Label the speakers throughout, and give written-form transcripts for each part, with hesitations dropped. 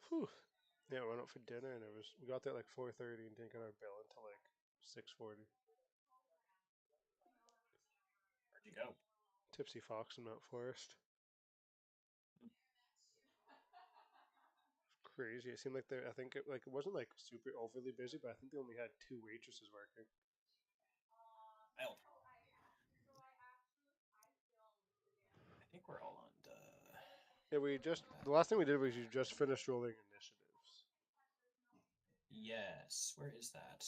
Speaker 1: Whew. Yeah, we went out for dinner and we got there at like 4:30 and didn't get our bill until like 6:40.
Speaker 2: Where'd you go?
Speaker 1: Tipsy Fox in Mount Forest. Crazy. It seemed like I think it wasn't like super overly busy, but I think they only had two waitresses working.
Speaker 2: Wild. I think we're all on the.
Speaker 1: Yeah, the last thing we did was you just finished rolling initiatives.
Speaker 2: Yes. Where is that?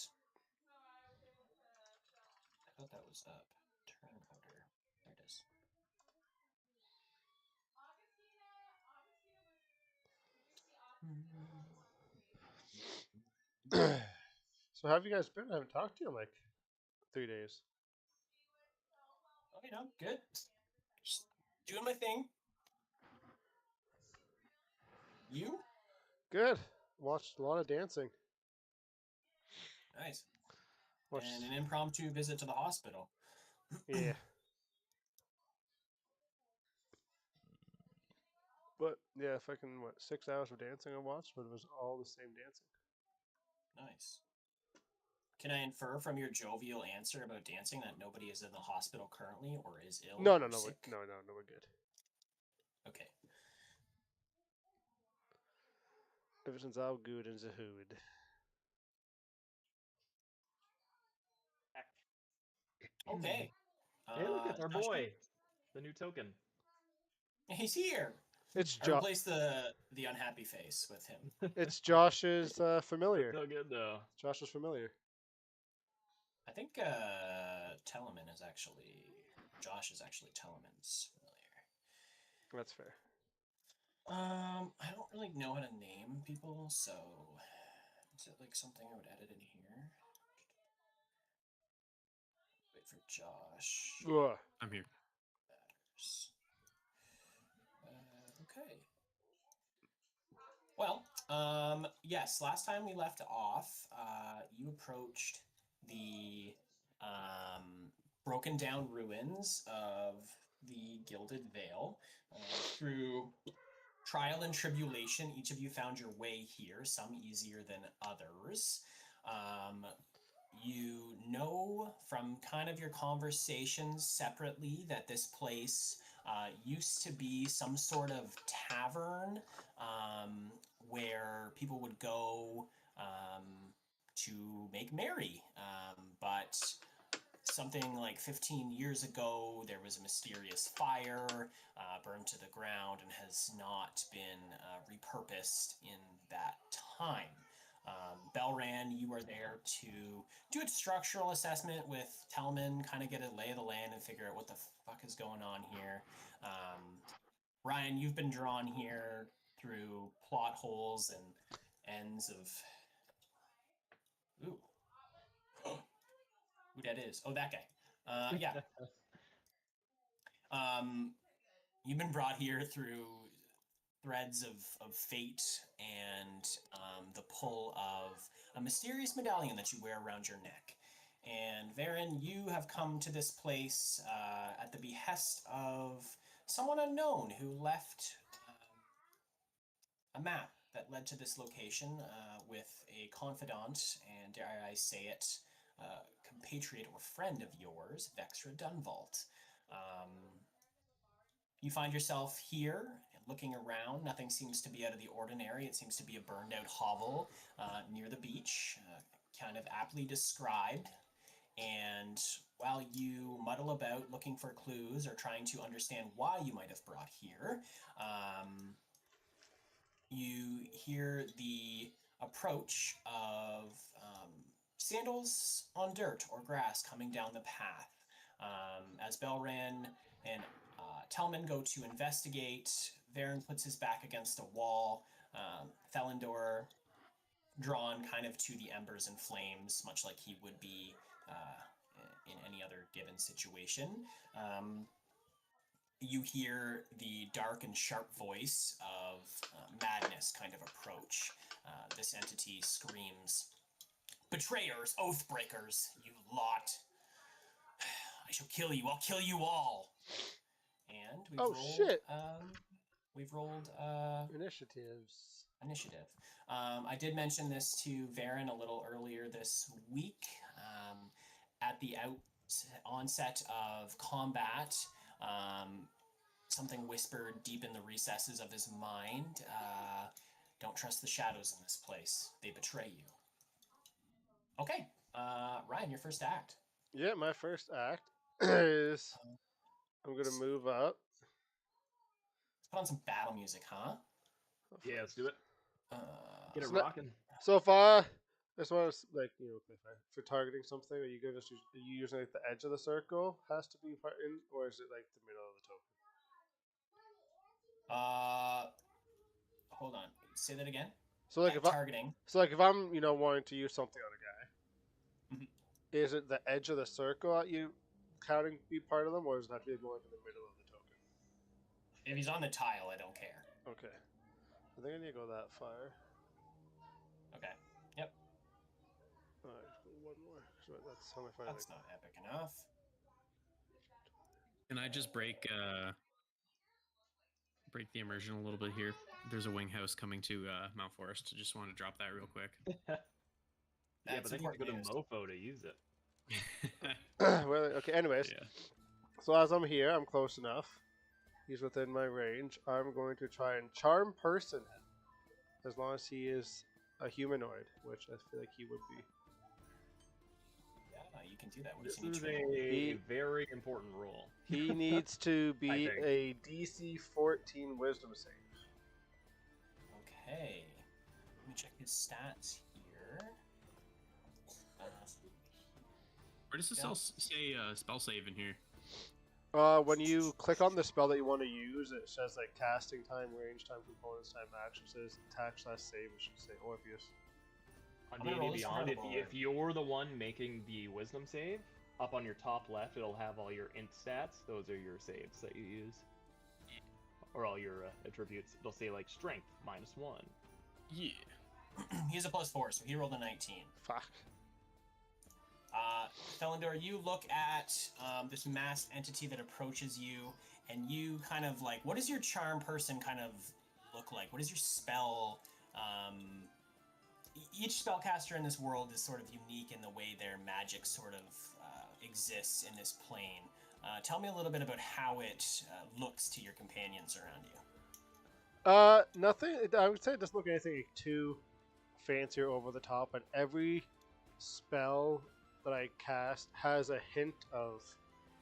Speaker 2: I thought that was up. Turn order. There it is.
Speaker 1: So how have you guys been? I haven't talked to you in like 3 days.
Speaker 2: Oh, good. Just doing my thing. You?
Speaker 1: Good. Watched a lot of dancing.
Speaker 2: Nice. And
Speaker 1: Watched.
Speaker 2: an impromptu visit to the hospital.
Speaker 1: Yeah. But yeah, fucking 6 hours of dancing I watched, but it was all the same dancing.
Speaker 2: Nice. Can I infer from your jovial answer about dancing that nobody is in the hospital currently or is ill
Speaker 1: No, no,
Speaker 2: or
Speaker 1: no,
Speaker 2: sick?
Speaker 1: no, we're good.
Speaker 2: Okay.
Speaker 1: Everything's all good in the hood.
Speaker 2: Okay.
Speaker 3: Hey, look, it's our
Speaker 2: Josh,
Speaker 3: boy, the new token.
Speaker 2: he's here.
Speaker 1: It's
Speaker 2: I
Speaker 1: Josh.
Speaker 2: replaced the unhappy face with him.
Speaker 1: It's Josh's familiar.
Speaker 3: So good though.
Speaker 1: Josh's familiar.
Speaker 2: I think Telemann is actually Josh is actually Telemann's familiar.
Speaker 1: That's fair.
Speaker 2: I don't really know how to name people, so is it like something I would edit in here? Wait for Josh.
Speaker 1: Ugh.
Speaker 4: I'm here.
Speaker 2: Okay. Well, yes, last time we left off, you approached the broken down ruins of the Gilded Vale. Through trial and tribulation, each of you found your way here, some easier than others. You know from kind of your conversations separately that this place used to be some sort of tavern where people would go to make merry. But something like 15 years ago, there was a mysterious fire burned to the ground and has not been repurposed in that time. Belran, you are there to do a structural assessment with Telman, kind of get a lay of the land and figure out what the fuck is going on here. Ryan, you've been drawn here through plot holes and ends of. Ooh. Who that is? Oh, that guy. Yeah. You've been brought here through threads of fate and the pull of a mysterious medallion that you wear around your neck. And Varen, you have come to this place at the behest of someone unknown who left a map that led to this location with a confidant and, dare I say it, compatriot or friend of yours, Vexra Dunvault. You find yourself here, looking around. Nothing seems to be out of the ordinary. It seems to be a burned out hovel near the beach, kind of aptly described. And while you muddle about looking for clues or trying to understand why you might have brought here, you hear the approach of sandals on dirt or grass coming down the path. As Belran and Telman go to investigate, Varen puts his back against a wall. Felindor, drawn kind of to the embers and flames, much like he would be in any other given situation. You hear the dark and sharp voice of Madness kind of approach. This entity screams, "Betrayers, oathbreakers, you lot! I shall kill you. I'll kill you all." And we've rolled.
Speaker 1: Shit.
Speaker 2: We've rolled
Speaker 1: Initiatives.
Speaker 2: Initiative. I did mention this to Varen a little earlier this week. At the onset of combat, something whispered deep in the recesses of his mind. Don't trust the shadows in this place. They betray you. Okay. Ryan, your first act.
Speaker 1: Yeah, my first act is I'm gonna move up.
Speaker 2: Let's put on some battle music, huh?
Speaker 3: Yeah, let's do it. Get it
Speaker 1: It's not-
Speaker 3: rocking.
Speaker 1: So if I just want to like for targeting something, are you gonna are you using like the edge of the circle has to be part in, or is it like the middle of the token?
Speaker 2: Hold on. Say that again.
Speaker 1: So like
Speaker 2: Targeting.
Speaker 1: if I'm wanting to use something on a guy,
Speaker 2: Mhm.
Speaker 1: is it the edge of the circle that you counting be part of them, or does it have to be more in the middle of the token?
Speaker 2: If he's on the tile, I don't care.
Speaker 1: Okay, I think I need to go that far.
Speaker 2: Okay. Yep.
Speaker 1: Alright, just go one more. So that's how far.
Speaker 2: That's not epic enough.
Speaker 4: Can I just break the immersion a little bit here? There's a wing house coming to Mount Forest. Just want to drop that real quick.
Speaker 3: Yeah,
Speaker 2: That's
Speaker 3: but then you have to go to
Speaker 2: important
Speaker 3: Mofo to use it.
Speaker 1: Well, okay. Anyways,
Speaker 4: Yeah.
Speaker 1: so as I'm here, I'm close enough. He's within my range. I'm going to try and charm person him, as long as he is a humanoid, which I feel like he would be.
Speaker 2: Yeah, you can do that. What
Speaker 3: This
Speaker 2: does he need
Speaker 3: is
Speaker 2: to roll?
Speaker 3: a very important role.
Speaker 1: He needs to be
Speaker 3: I think.
Speaker 1: a DC 14 Wisdom save.
Speaker 2: Okay. Let me check his stats here.
Speaker 4: Where does this all say spell save in here?
Speaker 1: When you click on the spell that you want to use, it says like casting time, range time, components time, action. It says attack/save. It should say Orpheus.
Speaker 3: On
Speaker 2: I'm gonna roll
Speaker 3: D&D
Speaker 2: this
Speaker 3: Beyond,
Speaker 2: horrible.
Speaker 3: if you're the one making the wisdom save, up on your top left, it'll have all your int stats. Those are your saves that you use. Or all your attributes. It'll say like strength, -1.
Speaker 4: Yeah.
Speaker 2: He has a +4, so he rolled a 19.
Speaker 1: Fuck.
Speaker 2: Felindor, you look at this masked entity that approaches you, and you kind of like, what does your charm person kind of look like? What does your spell? Each spellcaster in this world is sort of unique in the way their magic sort of exists in this plane. Tell me a little bit about how it looks to your companions around you.
Speaker 1: Nothing. I would say it doesn't look anything too fancy or over the top, but every spell that I cast has a hint of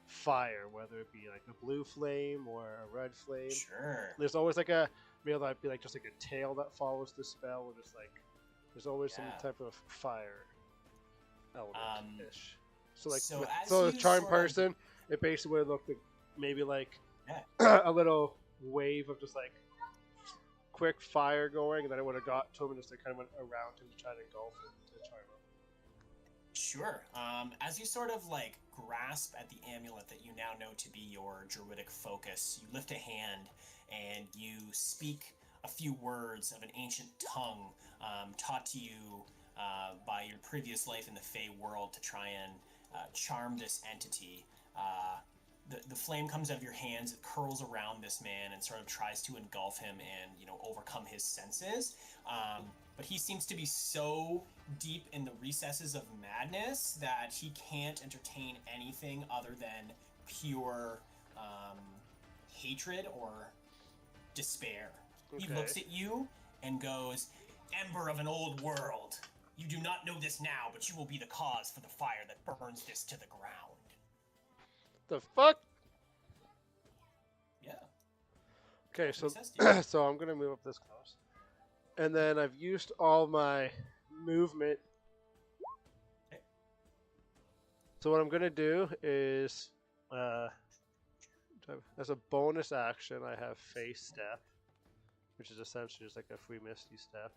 Speaker 1: fire, whether it be like a blue flame or a red flame.
Speaker 2: Sure.
Speaker 1: There's always like a maybe that'd be like just like a tail that follows the spell, or just like there's always some
Speaker 2: Yeah.
Speaker 1: type of fire element ish. So like
Speaker 2: so
Speaker 1: with,
Speaker 2: as
Speaker 1: so the
Speaker 2: you
Speaker 1: charm
Speaker 2: sort of-
Speaker 1: person, it basically would look like maybe like
Speaker 2: Yeah.
Speaker 1: a little wave of just like quick fire going, and then it would have got to him and just like kind of went around him to try to engulf him to charm him.
Speaker 2: Sure. As you sort of like grasp at the amulet that you now know to be your druidic focus, you lift a hand and you speak a few words of an ancient tongue taught to you by your previous life in the Fey world to try and charm this entity. The flame comes out of your hands, it curls around this man and sort of tries to engulf him and, overcome his senses. But he seems to be so deep in the recesses of madness that he can't entertain anything other than pure hatred or despair. He
Speaker 1: Okay.
Speaker 2: looks at you and goes, "Ember of an old world, you do not know this now, but you will be the cause for the fire that burns this to the ground."
Speaker 1: The fuck?
Speaker 2: Yeah.
Speaker 1: Okay, so
Speaker 2: He says to you.
Speaker 1: so I'm gonna move up this close, and then I've used all my movement.
Speaker 2: Okay.
Speaker 1: So what I'm gonna do is, as a bonus action, I have face step, which is essentially just like a free misty step.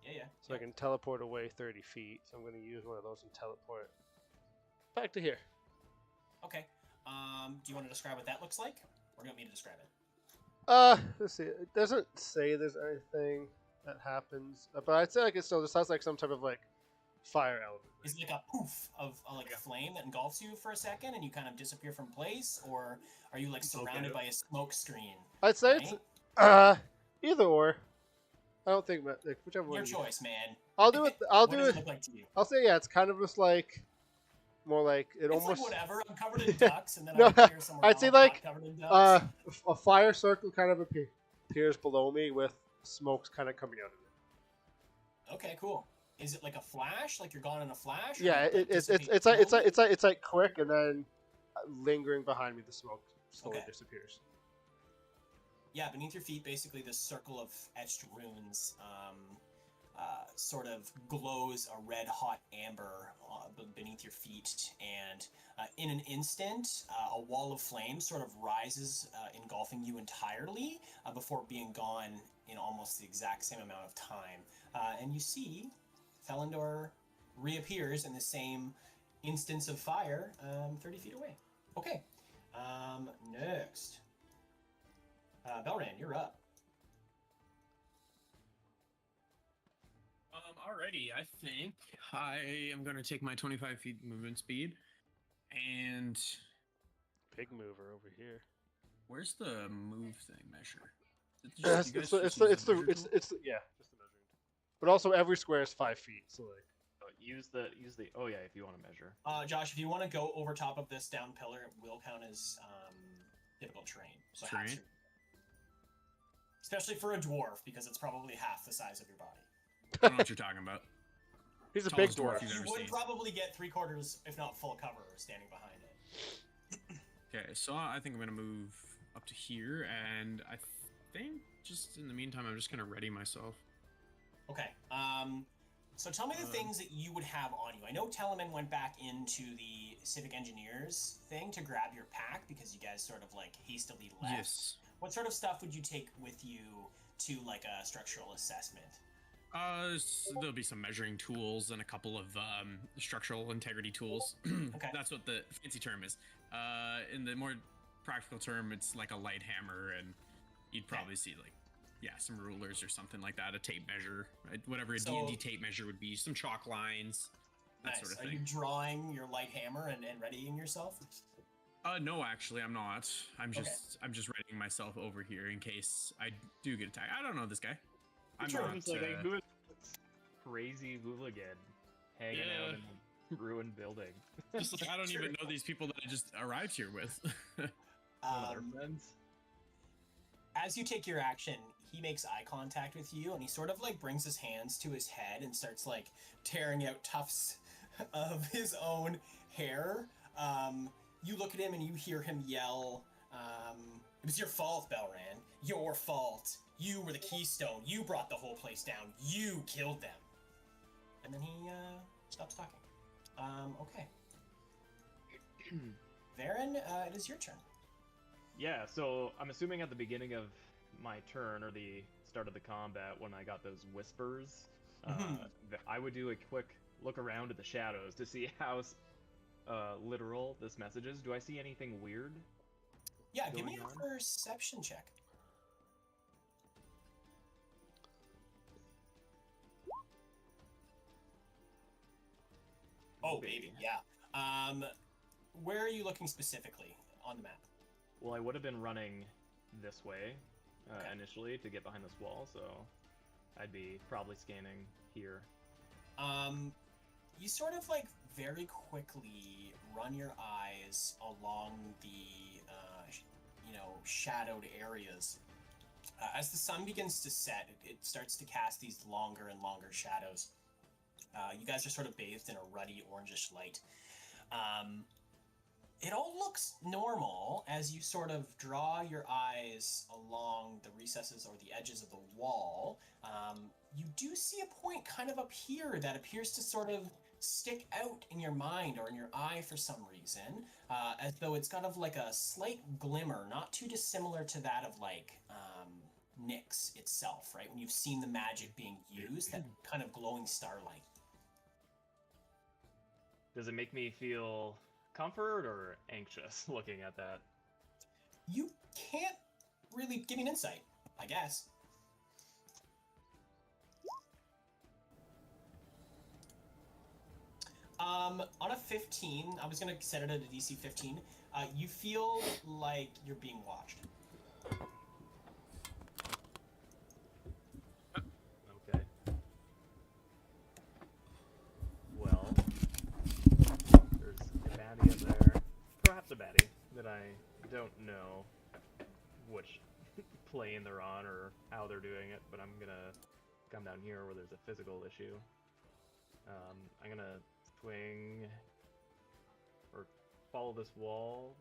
Speaker 2: Yeah.
Speaker 1: So I can teleport away 30 feet. So I'm gonna use one of those and teleport back to here.
Speaker 2: Okay. Do you want to describe what that looks like, or do you want me to describe it?
Speaker 1: Let's see. It doesn't say there's anything that happens, but I'd say like it still just has like some type of like fire element.
Speaker 2: Is it like a poof of like a flame that engulfs you for a second and you kind of disappear from place, or are you like surrounded by a smoke screen?
Speaker 1: I'd say
Speaker 2: Right?
Speaker 1: it's either or. I don't think like whichever
Speaker 2: Your
Speaker 1: one.
Speaker 2: choice, man.
Speaker 1: I'll do it. I'll
Speaker 2: What
Speaker 1: do
Speaker 2: does
Speaker 1: it.
Speaker 2: it look like to you?
Speaker 1: I'll say yeah. It's kind of just like more like it
Speaker 2: It's
Speaker 1: almost.
Speaker 2: like whatever. I'm covered in ducks, and then
Speaker 1: No,
Speaker 2: I appear somewhere
Speaker 1: I'd
Speaker 2: else
Speaker 1: say
Speaker 2: not
Speaker 1: like
Speaker 2: covered in ducks.
Speaker 1: a fire circle kind of appears below me with smokes kind of coming out of it.
Speaker 2: Okay, cool. Is it like a flash? Like you're gone in a flash? or
Speaker 1: Yeah,
Speaker 2: does it
Speaker 1: it's
Speaker 2: dissipate
Speaker 1: like
Speaker 2: slowly?
Speaker 1: it's like quick and then lingering behind me, the smoke slowly
Speaker 2: Okay.
Speaker 1: disappears.
Speaker 2: Yeah, beneath your feet, basically this circle of etched runes sort of glows a red hot amber beneath your feet, and in an instant, a wall of flame sort of rises, engulfing you entirely before being gone in almost the exact same amount of time. And you see Felindor reappears in the same instance of fire 30 feet away. Okay, next. Belran, you're up.
Speaker 4: Alrighty, I think I am going to take my 25 feet movement speed, and
Speaker 1: Big mover over here.
Speaker 4: where's the move thing measure?
Speaker 1: Yeah, it's the yeah, just the measuring tool. But also every square is 5 feet, so like.
Speaker 3: Use the oh yeah, if you want to measure.
Speaker 2: Josh, if you want to go over top of this down pillar, it will count as difficult terrain. So half
Speaker 4: Terrain?
Speaker 2: your- especially for a dwarf, because it's probably half the size of your body.
Speaker 4: I don't know what you're talking about.
Speaker 1: He's a big
Speaker 4: Tallest dwarf
Speaker 1: dwarf.
Speaker 4: you've
Speaker 2: You
Speaker 4: ever
Speaker 2: would
Speaker 4: seen.
Speaker 2: probably get 3/4, if not full cover, standing behind it.
Speaker 4: Okay, so I think I'm going to move up to here, and I think just in the meantime, I'm just going to ready myself.
Speaker 2: Okay. So tell me the things that you would have on you. I know Telemann went back into the Civic Engineers thing to grab your pack because you guys sort of like hastily left.
Speaker 4: Yes.
Speaker 2: What sort of stuff would you take with you to like a structural assessment?
Speaker 4: There'll be some measuring tools and a couple of structural integrity tools.
Speaker 2: Okay.
Speaker 4: That's what the fancy term is. In the more practical term, it's like a light hammer, and you'd probably see like, yeah, some rulers or something like that, a tape measure, right? Whatever a
Speaker 2: So-
Speaker 4: D&D tape measure would be, some chalk lines, that
Speaker 2: Nice.
Speaker 4: sort of
Speaker 2: Are you
Speaker 4: thing.
Speaker 2: drawing your light hammer and readying yourself?
Speaker 4: No, actually, I'm not. I'm just readying myself over here in case I do get attacked. I don't know this guy. I'm
Speaker 2: Sure.
Speaker 4: not.
Speaker 3: It's like who is this crazy hooligan hanging out in a ruined building?
Speaker 4: Just like, I don't even know these people that I just arrived here with.
Speaker 3: One of their
Speaker 2: Um,
Speaker 3: friends.
Speaker 2: as you take your action, he makes eye contact with you, and he sort of like brings his hands to his head and starts like tearing out tufts of his own hair. You look at him and you hear him yell, "It was your fault, Belran. Your fault. You were the keystone. You brought the whole place down. You killed them." And then he stops talking. Okay. Varen, it is your turn.
Speaker 3: Yeah, so I'm assuming at the beginning of my turn or the start of the combat when I got those whispers, that I would do a quick look around at the shadows to see how literal this message is. Do I see anything weird?
Speaker 2: Yeah, give me
Speaker 3: Going
Speaker 2: a perception check. Oh, baby, yeah. Where are you looking specifically on the map?
Speaker 3: Well, I would have been running this way
Speaker 2: Okay.
Speaker 3: initially to get behind this wall, so I'd be probably scanning here.
Speaker 2: You sort of like very quickly run your eyes along the, shadowed areas. As the sun begins to set, it starts to cast these longer and longer shadows. You guys are sort of bathed in a ruddy orangish light. It all looks normal as you sort of draw your eyes along the recesses or the edges of the wall. You do see a point kind of up here that appears to sort of stick out in your mind or in your eye for some reason, as though it's kind of like a slight glimmer, not too dissimilar to that of like Nyx itself, right? When you've seen the magic being used, that kind of glowing starlight.
Speaker 3: Does it make me feel comfort or anxious looking at that?
Speaker 2: You can't really give me an insight, I guess. On a 15, I was gonna set it at a DC 15. You feel like you're being watched.
Speaker 3: that I don't know which plane they're on or how they're doing it, but I'm gonna come down here where there's a physical issue. I'm gonna swing or follow this wall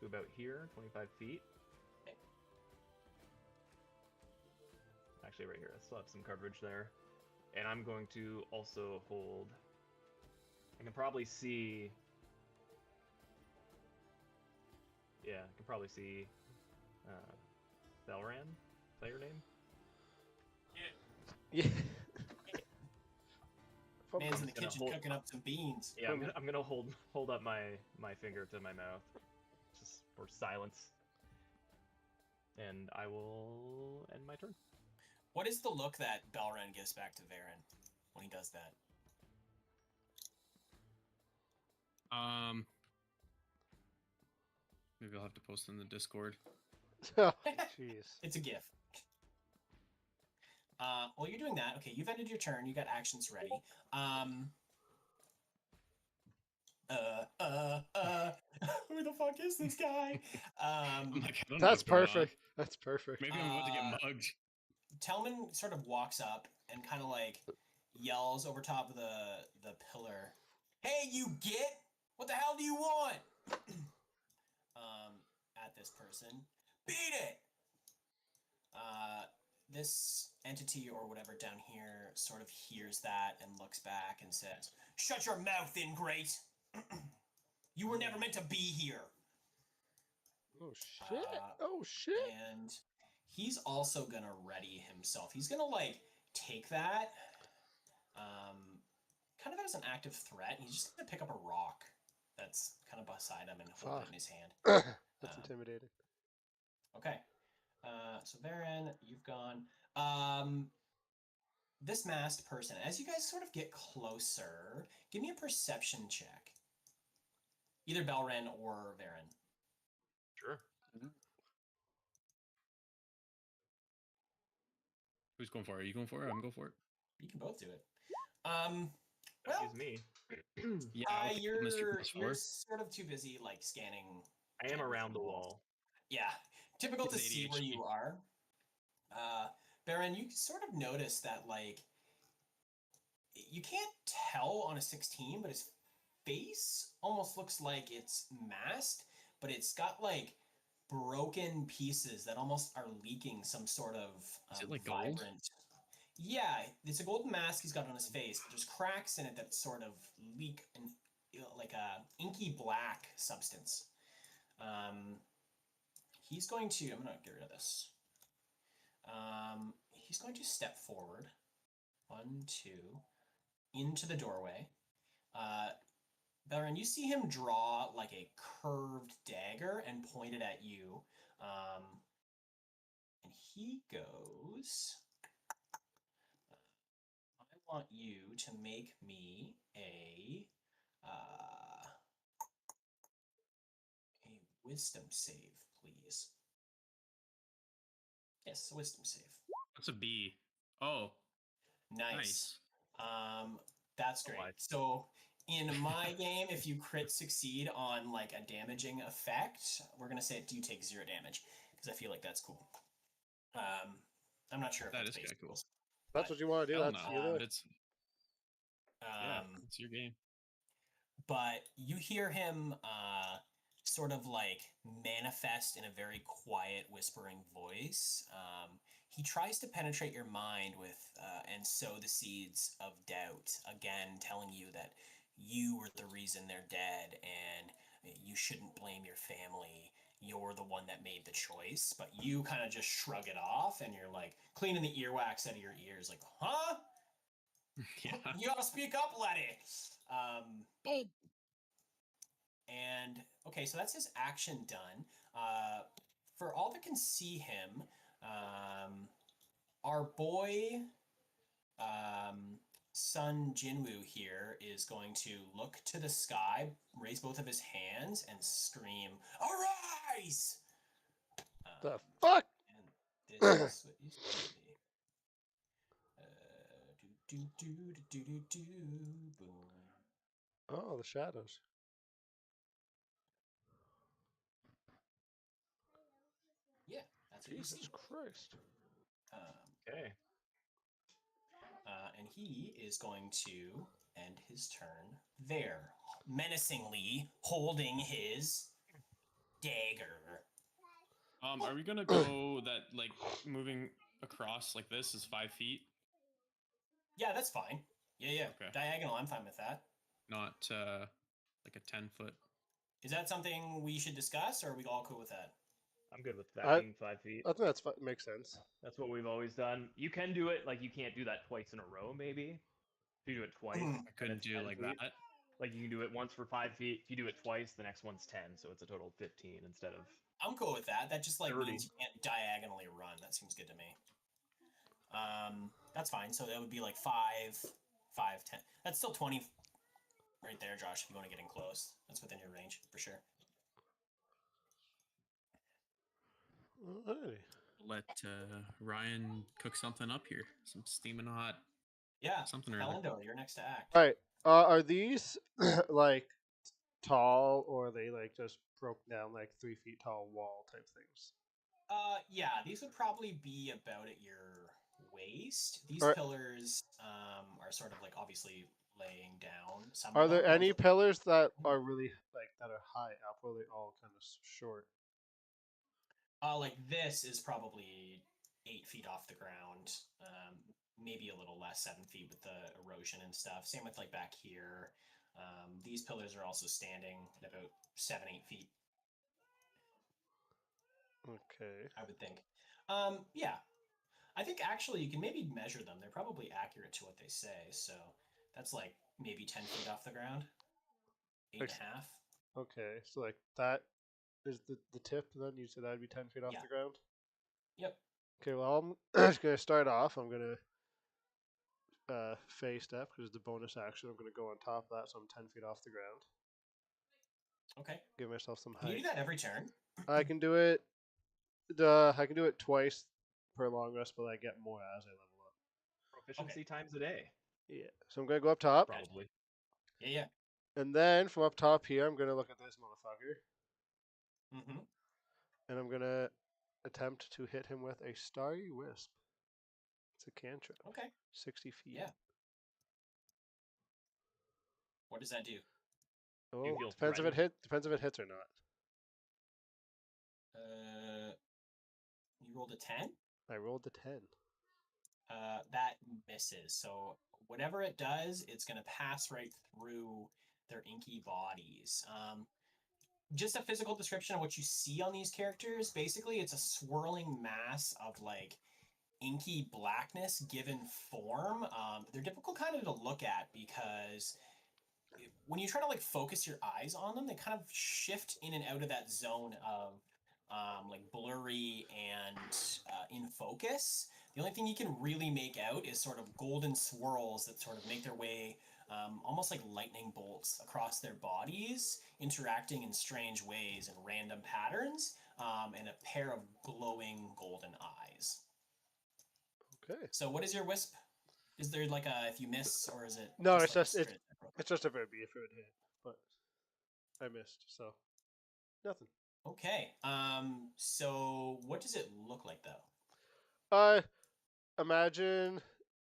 Speaker 3: to about here, 25 feet. Actually, right here. I still have some coverage there. And I'm going to also hold. I can probably see. Yeah, I can probably see Belran. Is that your name?
Speaker 1: Yeah.
Speaker 2: Man's in the
Speaker 3: just gonna
Speaker 2: kitchen
Speaker 3: hold-
Speaker 2: cooking up some beans.
Speaker 3: Yeah, I'm gonna hold up my finger to my mouth, just for silence, and I will end my turn.
Speaker 2: What is the look that Belren gives back to Varen when he does that?
Speaker 4: Maybe I'll have to post in the Discord.
Speaker 1: Oh, jeez.
Speaker 2: It's a gif. While you're doing that, okay, you've ended your turn. You got actions ready. Who the fuck is this guy?
Speaker 4: I'm like, I don't know
Speaker 1: That's
Speaker 4: what's going on.
Speaker 1: perfect. That's perfect.
Speaker 4: Maybe I'm about to get mugged.
Speaker 2: Tellman sort of walks up and kind of like yells over top of the pillar, "Hey, you git! What the hell do you want?" At this person, beat it. This entity or whatever down here sort of hears that and looks back and says, "Shut your mouth, ingrate! You were never meant to be here."
Speaker 1: Oh shit! Oh shit!
Speaker 2: And he's also gonna ready himself. He's gonna like take that, kind of as an active threat. He's just gonna pick up a rock that's kind of beside him and hold it in his hand.
Speaker 1: That's intimidating.
Speaker 2: Okay. So Varen, you've gone. This masked person, as you guys sort of get closer, give me a perception check. Either Belren or Varen.
Speaker 3: Sure.
Speaker 4: Who's going for it? Are you going for it? I'm going for it.
Speaker 2: You can both do it.
Speaker 3: Excuse me.
Speaker 4: Yeah, I'll take
Speaker 2: you're
Speaker 4: Mr. +4.
Speaker 2: sort of too busy like scanning.
Speaker 3: I am around the wall.
Speaker 2: Yeah, typical to
Speaker 4: It's
Speaker 2: see where
Speaker 4: ADHD.
Speaker 2: you are. Baron, you sort of notice that like you can't tell on a 16, but his face almost looks like it's masked, but it's got like broken pieces that almost are leaking some sort of
Speaker 4: Is it like gold?
Speaker 2: vibrant. Yeah, it's a golden mask he's got on his face, but there's cracks in it that sort of leak and like a inky black substance. He's going to. I'm gonna get rid of this. He's going to step forward. 1, 2, into the doorway. Belren, you see him draw like a curved dagger and point it at you. And he goes, I want you to make me a wisdom save, please. Yes, a wisdom save.
Speaker 4: That's a B. Oh,
Speaker 2: Nice.
Speaker 4: nice.
Speaker 2: That's great.
Speaker 3: Alright.
Speaker 2: So in my game, if you crit succeed on like a damaging effect, we're gonna say you take 0 damage because I feel like that's cool. I'm not sure if
Speaker 4: That
Speaker 2: that's
Speaker 4: is kinda
Speaker 2: basic
Speaker 4: cool.
Speaker 2: rules,
Speaker 1: That's what you want to do.
Speaker 4: Hell
Speaker 1: That's
Speaker 4: no,
Speaker 1: you do
Speaker 4: but
Speaker 1: it.
Speaker 4: it's yeah,
Speaker 2: Um,
Speaker 4: it's your game.
Speaker 2: but you hear him sort of like manifest in a very quiet, whispering voice. He tries to penetrate your mind with and sow the seeds of doubt, again telling you that you were the reason they're dead and you shouldn't blame your family. You're the one that made the choice, but you kind of just shrug it off and you're like cleaning the earwax out of your ears, like, huh?
Speaker 4: Yeah.
Speaker 2: You gotta speak up, laddie.
Speaker 4: Boom.
Speaker 2: And okay, so that's his action done. For all that can see him, our boy, Sun Jinwoo here is going to look to the sky, raise both of his hands, and scream, "Arise!"
Speaker 1: The fuck?
Speaker 2: And this is what he's going to be. Boom.
Speaker 1: Oh, the shadows.
Speaker 2: That's what you
Speaker 1: Jesus
Speaker 2: see.
Speaker 1: Christ.
Speaker 2: Um,
Speaker 3: Okay.
Speaker 2: and he is going to end his turn there, menacingly holding his dagger.
Speaker 4: Are we gonna go that like moving across like this is 5 feet,
Speaker 2: Yeah, that's fine. Yeah.
Speaker 4: Okay.
Speaker 2: Diagonal, I'm fine with that.
Speaker 4: not like a 10-foot?
Speaker 2: Is that something we should discuss, or are we all cool with that?
Speaker 3: I'm good with that
Speaker 1: I-
Speaker 3: being 5 feet.
Speaker 1: I think that's makes sense.
Speaker 3: That's what we've always done. You can do it, like, you can't do that twice in a row, maybe. If you do it twice,
Speaker 2: Mhm.
Speaker 4: I
Speaker 3: then
Speaker 4: couldn't
Speaker 3: it's
Speaker 4: do
Speaker 3: 10
Speaker 4: like
Speaker 3: feet.
Speaker 4: that.
Speaker 3: Like, you can do it once for 5 feet. If you do it twice, the next one's 10, so it's a total of 15 instead of...
Speaker 2: I'm cool with that. That just like
Speaker 3: 30.
Speaker 2: means you can't diagonally run. That seems good to me. That's fine. So that would be like 5, 5, 10. That's still 20 right there, Josh, if you want to get in close. That's within your range, for sure.
Speaker 1: Alrighty.
Speaker 4: Let Ryan cook something up here. Some steaming hot
Speaker 2: Yeah,
Speaker 4: something or other.
Speaker 2: Elendor, you're next to act.
Speaker 1: All right. Are these like tall, or are they like just broke down like 3 feet tall wall type things?
Speaker 2: Yeah, these would probably be about at your waist. These
Speaker 1: Are-
Speaker 2: pillars are sort of like obviously laying down. Some
Speaker 1: Are
Speaker 2: of
Speaker 1: there
Speaker 2: them,
Speaker 1: any
Speaker 2: most of-
Speaker 1: pillars that are really like that are high up, or are they all kind of short?
Speaker 2: like this is probably 8 feet off the ground. Maybe a little less, 7 feet with the erosion and stuff. Same with like back here. These pillars are also standing at about 7, 8 feet,
Speaker 1: Okay.
Speaker 2: I would think. Yeah. I think actually you can maybe measure them. They're probably accurate to what they say. So that's like maybe 10 feet off the ground. 8 and
Speaker 1: Ex-
Speaker 2: a half.
Speaker 1: Okay. So like that is the tip. Then you said that'd be 10 feet off
Speaker 2: Yeah.
Speaker 1: the ground.
Speaker 2: Yep.
Speaker 1: Okay. Well, I'm just gonna start off. I'm gonna phase step because the bonus action. I'm gonna go on top of that, so I'm 10 feet off the ground.
Speaker 2: Okay.
Speaker 1: Give myself some
Speaker 2: Can you
Speaker 1: height.
Speaker 2: do that every turn?
Speaker 1: I can do it. I can do it twice per long rest, but I get more as I level up.
Speaker 3: Proficiency times a day,
Speaker 1: Yeah. So I'm gonna go up top,
Speaker 3: probably.
Speaker 2: Yeah.
Speaker 1: and then from up top here, I'm gonna look at this motherfucker,
Speaker 2: Mm-hmm.
Speaker 1: and I'm gonna attempt to hit him with a Starry Wisp. It's a cantrip.
Speaker 2: Okay.
Speaker 1: 60 feet.
Speaker 2: Yeah. What does that do?
Speaker 1: Oh,
Speaker 3: feel
Speaker 1: depends if it
Speaker 3: threatened?
Speaker 1: depends if it hits or not.
Speaker 2: You rolled a 10?
Speaker 1: I rolled a 10.
Speaker 2: That misses. So whatever it does, it's going to pass right through their inky bodies. Just a physical description of what you see on these characters. Basically, it's a swirling mass of like inky blackness given form. They're difficult kind of to look at because when you try to like focus your eyes on them, they kind of shift in and out of that zone of like blurry and in focus. The only thing you can really make out is sort of golden swirls that sort of make their way almost like lightning bolts across their bodies, interacting in strange ways and random patterns, and a pair of glowing golden eyes.
Speaker 1: Okay.
Speaker 2: So, what is your wisp? Is there like a if you miss, or is it?
Speaker 1: No,
Speaker 2: just
Speaker 1: it's
Speaker 2: like
Speaker 1: just
Speaker 2: a straight-
Speaker 1: it's just a very if it would hit, but I missed, so nothing.
Speaker 2: Okay. So what does it look like though?
Speaker 1: Imagine.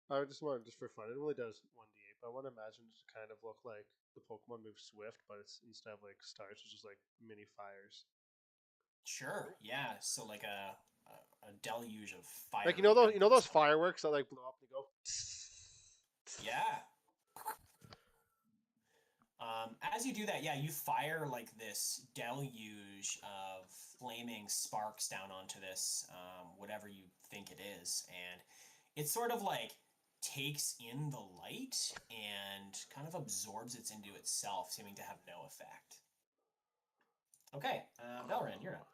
Speaker 1: I just want just for fun. It only does 1d8, but I want to imagine it to kind of look like the Pokemon move Swift, but it's instead of like stars, it's just like mini fires.
Speaker 2: Sure. Yeah. So like a deluge of fire.
Speaker 1: Like you know those fireworks that like blow up and go.
Speaker 2: Yeah. As you do that, yeah, you fire like this deluge of flaming sparks down onto this whatever you think it is, and it sort of like takes in the light and kind of absorbs it into itself, seeming to have no effect. Okay, Belran, you're up.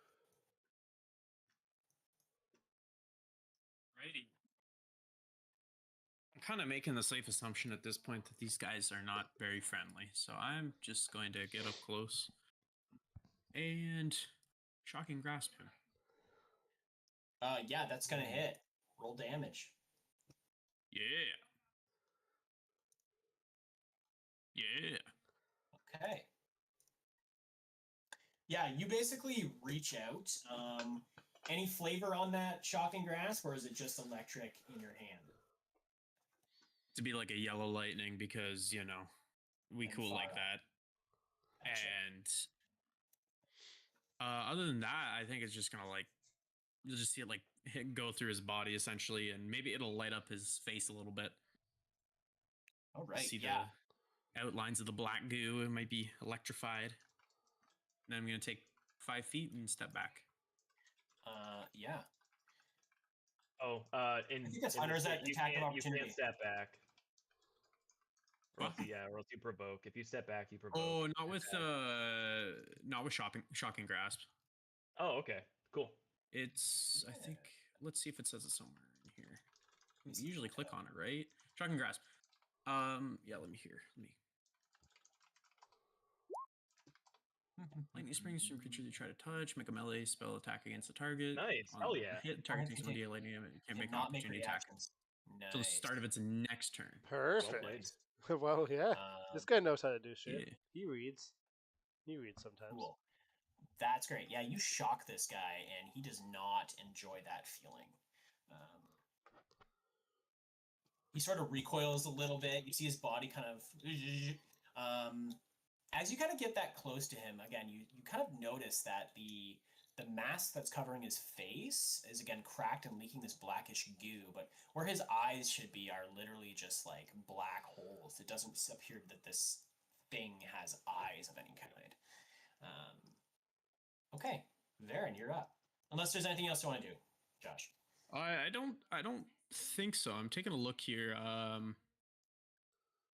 Speaker 4: Righty. I'm kind of making the safe assumption at this point that these guys are not very friendly, so I'm just going to get up close and shocking grasp him.
Speaker 2: Yeah, that's gonna hit. Roll damage.
Speaker 4: Yeah. Yeah.
Speaker 2: Okay. Yeah, you basically reach out Any flavor on that shocking grasp, or is it just electric in your hand?
Speaker 4: To be like a yellow lightning because we
Speaker 2: And
Speaker 4: cool like
Speaker 2: fire.
Speaker 4: that.
Speaker 2: Gotcha.
Speaker 4: And other than that, I think it's just gonna you'll just see it go through his body essentially, and maybe it'll light up his face a little bit.
Speaker 2: All right.
Speaker 4: See
Speaker 2: Yeah.
Speaker 4: the outlines of the black goo. It might be electrified. And then I'm gonna take 5 feet and step back.
Speaker 2: Yeah.
Speaker 3: Oh, in
Speaker 2: I think that's
Speaker 3: in
Speaker 2: fine, or
Speaker 3: this
Speaker 2: is that
Speaker 3: you
Speaker 2: attack of
Speaker 3: can't you
Speaker 2: opportunity?
Speaker 3: can't step back. Or else,
Speaker 4: What?
Speaker 3: or else you provoke. If you step back, you provoke.
Speaker 4: Oh, not with
Speaker 3: attack.
Speaker 4: shocking grasp.
Speaker 3: Oh, okay, cool.
Speaker 4: It's I think let's see if it says it somewhere in here. You usually click on it, right? Shocking grasp. Yeah, let me. Lightning springs from creatures you try to touch. Make a melee spell attack against the target.
Speaker 3: Nice.
Speaker 4: On
Speaker 3: Hell yeah.
Speaker 4: hit, target takes 1d8 lightning damage. You can't make an
Speaker 2: Cannot make
Speaker 4: opportunity attack
Speaker 2: reactions.
Speaker 4: until the
Speaker 2: Nice.
Speaker 4: start of its next turn.
Speaker 1: Perfect.
Speaker 3: played.
Speaker 1: Well, yeah. This guy knows how to do shit.
Speaker 4: Yeah.
Speaker 1: He reads. He reads sometimes.
Speaker 2: Cool. That's great. Yeah, you shock this guy, and he does not enjoy that feeling. He sort of recoils a little bit. You see his body kind of. As you kind of get that close to him, again, you kind of notice that the mask that's covering his face is again cracked and leaking this blackish goo, but where his eyes should be are literally just like black holes. It doesn't appear that this thing has eyes of any kind. Okay, Varen, you're up. Unless there's anything else you want to do, Josh.
Speaker 4: I don't think so. I'm taking a look here.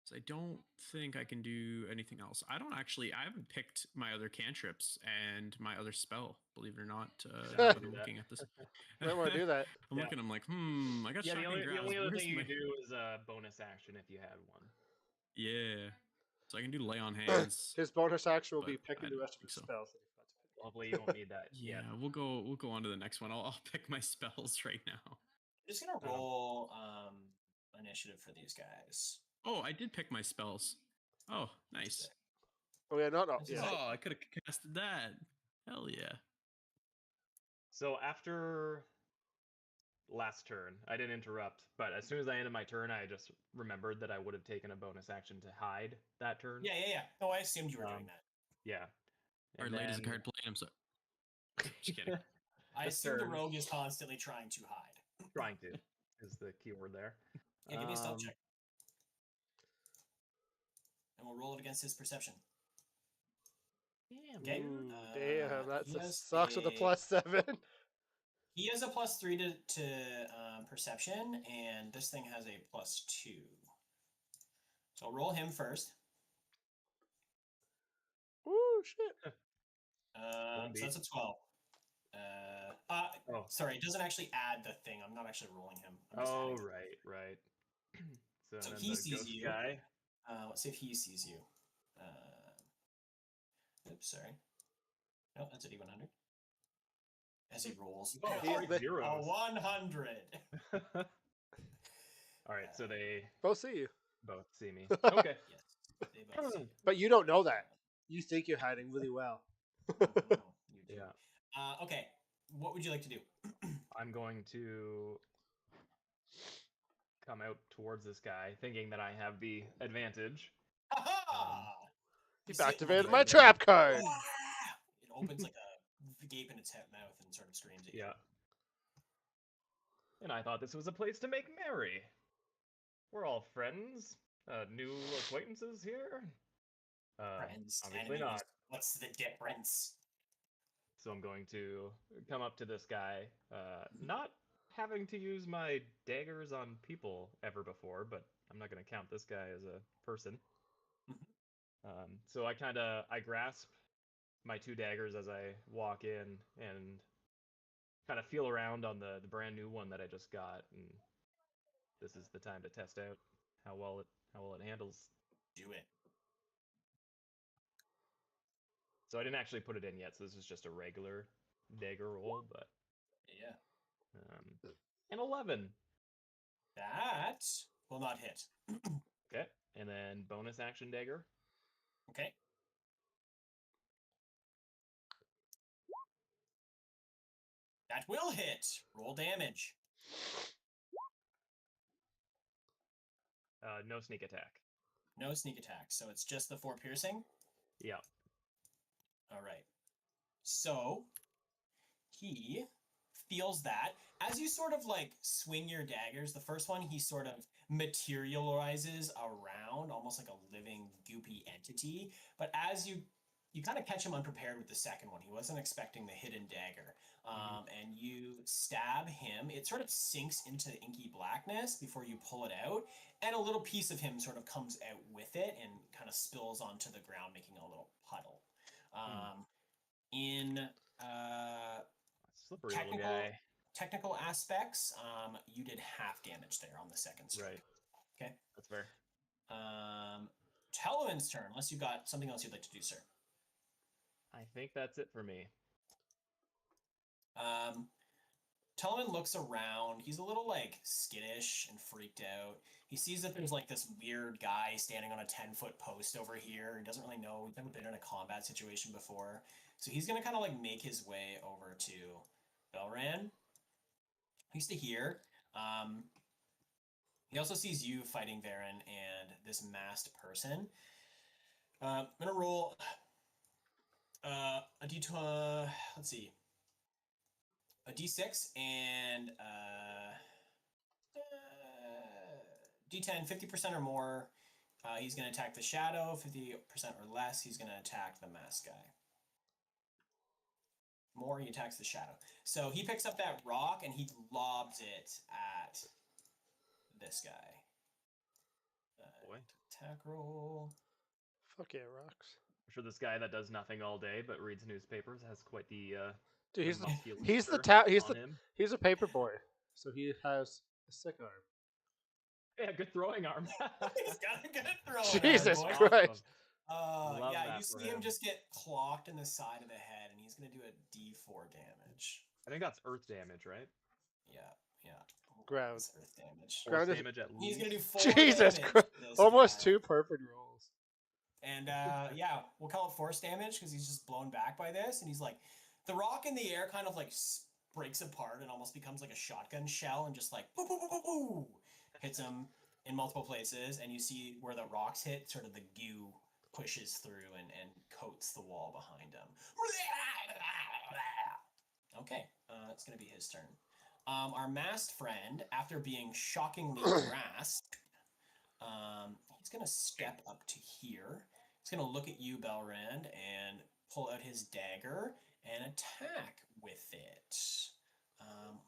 Speaker 4: So I don't think I can do anything else. I haven't picked my other cantrips and my other spell, believe it or not. Now that I'm looking at this.
Speaker 1: Might want to do that.
Speaker 4: I'm
Speaker 3: Yeah.
Speaker 4: looking, I'm like, I got
Speaker 3: Yeah, the
Speaker 4: shocking grasp.
Speaker 3: only other
Speaker 4: Where's
Speaker 3: thing you
Speaker 4: my-
Speaker 3: could do is a bonus action if you had one.
Speaker 4: Yeah. So I can do lay on hands.
Speaker 1: His bonus action will be
Speaker 4: But
Speaker 1: picking
Speaker 4: I
Speaker 1: the
Speaker 4: don't
Speaker 1: rest of
Speaker 4: think
Speaker 1: his
Speaker 4: so.
Speaker 1: spells.
Speaker 3: Hopefully you won't need that.
Speaker 4: Yeah,
Speaker 3: yet.
Speaker 4: we'll go on to the next one. I'll pick my spells right now.
Speaker 2: Just gonna roll initiative for these guys.
Speaker 4: Oh, I did pick my spells. Oh, nice.
Speaker 1: Oh yeah, no.
Speaker 2: This is
Speaker 1: Yeah.
Speaker 4: Oh, I could have casted that. Hell yeah.
Speaker 3: So after last turn, I didn't interrupt, but as soon as I ended my turn, I just remembered that I would have taken a bonus action to hide that turn.
Speaker 2: Yeah. No, I assumed you were doing that.
Speaker 3: Yeah.
Speaker 4: Our
Speaker 3: And
Speaker 4: latest
Speaker 3: then-
Speaker 4: card played. I'm sorry. Just kidding.
Speaker 2: I
Speaker 3: This
Speaker 2: assume the
Speaker 3: turn-
Speaker 2: rogue is constantly trying to hide.
Speaker 3: Trying to is the keyword there.
Speaker 2: Yeah, give me a stealth
Speaker 3: Um,
Speaker 2: check. And we'll roll it against his perception.
Speaker 3: Yeah,
Speaker 2: Okay.
Speaker 1: Ooh,
Speaker 2: Uh,
Speaker 1: damn, that
Speaker 2: he has
Speaker 1: sucks with a
Speaker 2: a-
Speaker 1: +7.
Speaker 2: He has a +3 to perception, and this thing has a +2. So I'll roll him first.
Speaker 1: Ooh, shit.
Speaker 2: So
Speaker 3: beat.
Speaker 2: that's a 12.
Speaker 3: Oh.
Speaker 2: Sorry, it doesn't actually add the thing. I'm not actually rolling him. I'm just
Speaker 3: Oh,
Speaker 2: adding it.
Speaker 3: right.
Speaker 2: So
Speaker 3: then
Speaker 2: he
Speaker 3: the
Speaker 2: sees
Speaker 3: ghost
Speaker 2: you.
Speaker 3: guy.
Speaker 2: Let's see if he sees you. Oops, sorry. No, that's a D100. As he rolls.
Speaker 3: Oh,
Speaker 1: He-
Speaker 3: three
Speaker 1: they-
Speaker 3: zeros.
Speaker 2: A 100.
Speaker 3: All right, so they
Speaker 1: Both see you.
Speaker 3: both see me. Okay.
Speaker 2: Yes, they both see you.
Speaker 1: But you don't know that. You think you're hiding really well.
Speaker 2: No, you do.
Speaker 3: Yeah.
Speaker 2: Okay, what would you like to do?
Speaker 3: I'm going to come out towards this guy, thinking that I have the advantage.
Speaker 2: Ha-ha!
Speaker 1: You've
Speaker 2: see it
Speaker 1: activated
Speaker 2: open
Speaker 1: my
Speaker 2: like-
Speaker 1: trap card.
Speaker 2: It opens like a gape in its mouth and sort of screams at you.
Speaker 3: Yeah. And I thought this was a place to make merry. We're all friends, new acquaintances here.
Speaker 2: Friends,
Speaker 3: Obviously
Speaker 2: enemies,
Speaker 3: not.
Speaker 2: what's the difference?
Speaker 3: So I'm going to come up to this guy, not having to use my daggers on people ever before, but I'm not going to count this guy as a person. So I grasp my 2 daggers as I walk in and kind of feel around on the brand new one that I just got, and this is the time to test out how well it handles.
Speaker 2: Do it.
Speaker 3: So I didn't actually put it in yet, so this is just a regular dagger roll, but
Speaker 2: Yeah.
Speaker 3: an 11.
Speaker 2: That will not hit.
Speaker 3: Okay, and then bonus action dagger.
Speaker 2: Okay. That will hit. Roll damage.
Speaker 3: No sneak attack.
Speaker 2: No sneak attack, so it's just the 4 piercing.
Speaker 3: Yeah.
Speaker 2: All right. So he feels that as you sort of like swing your daggers. The first one, he sort of materializes around, almost like a living goopy entity. But as you kind of catch him unprepared with the second one. He wasn't expecting the hidden dagger. And you stab him. It sort of sinks into the inky blackness before you pull it out. And a little piece of him sort of comes out with it and kind of spills onto the ground, making a little puddle. In
Speaker 3: Slippery little guy.
Speaker 2: technical aspects, you did half damage there on the second strike.
Speaker 3: Right.
Speaker 2: Okay.
Speaker 3: That's fair.
Speaker 2: Teloman's turn, unless you got something else you'd like to do, sir.
Speaker 3: I think that's it for me.
Speaker 2: Teloman looks around. He's a little like skittish and freaked out. He sees that there's like this weird guy standing on a 10-foot post over here. He doesn't really know. He's never been in a combat situation before. So he's going to kind of like make his way over to Belran. He's to here. He also sees you fighting Varen and this masked person. I'm going to roll a D2, let's see, a D6 and D10, 50% or more. He's going to attack the shadow. 50% or less, he's going to attack the masked guy. More, he attacks the shadow. So he picks up that rock and he lobs it at this guy.
Speaker 3: Boy.
Speaker 2: Attack roll.
Speaker 1: Fuck yeah, rocks.
Speaker 3: I'm sure this guy that does nothing all day but reads newspapers has quite the
Speaker 1: Dude,
Speaker 3: muscular
Speaker 1: he's
Speaker 3: on him.
Speaker 1: he's a paper boy, so he has a sick arm.
Speaker 3: Yeah, good throwing arm.
Speaker 2: He's got a good throw.
Speaker 1: Jesus
Speaker 2: boy.
Speaker 1: Christ.
Speaker 3: Love
Speaker 2: Yeah,
Speaker 3: that
Speaker 2: you
Speaker 3: for
Speaker 2: see him
Speaker 3: him.
Speaker 2: just get clocked in the side of the head, and he's going to do a D4 damage.
Speaker 3: I think that's earth damage, right?
Speaker 2: Yeah.
Speaker 1: Ground.
Speaker 2: That's earth damage.
Speaker 1: Ground
Speaker 3: Force
Speaker 1: is-
Speaker 3: damage at
Speaker 2: He's
Speaker 3: least.
Speaker 2: going to do 4
Speaker 1: Jesus
Speaker 2: damage
Speaker 1: Christ.
Speaker 2: to this
Speaker 1: Almost
Speaker 2: guy.
Speaker 1: 2 perfect rolls.
Speaker 2: And yeah, we'll call it force damage because he's just blown back by this. And he's like, the rock in the air kind of like breaks apart and almost becomes like a shotgun shell and just like boo, boo, boo, boo, boo, hits him in multiple places. And you see where the rocks hit, sort of the goo pushes through and coats the wall behind him. Okay, it's going to be his turn. Our masked friend, after being shockingly grasped, he's going to step up to here. He's going to look at you, Belrand, and pull out his dagger and attack with it.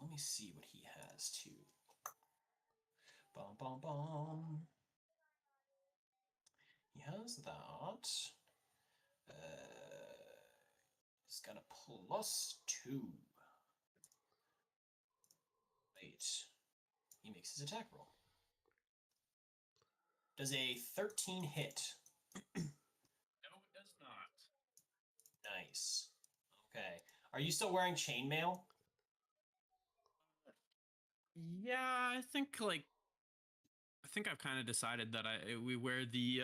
Speaker 2: Let me see what he has, too. Bum, bum, bum. He has that. He's got a +2. Wait. He makes his attack roll. Does a 13 hit?
Speaker 4: No, it does not.
Speaker 2: Nice. Okay. Are you still wearing chainmail?
Speaker 4: Yeah, I think I've kind of decided that we wear the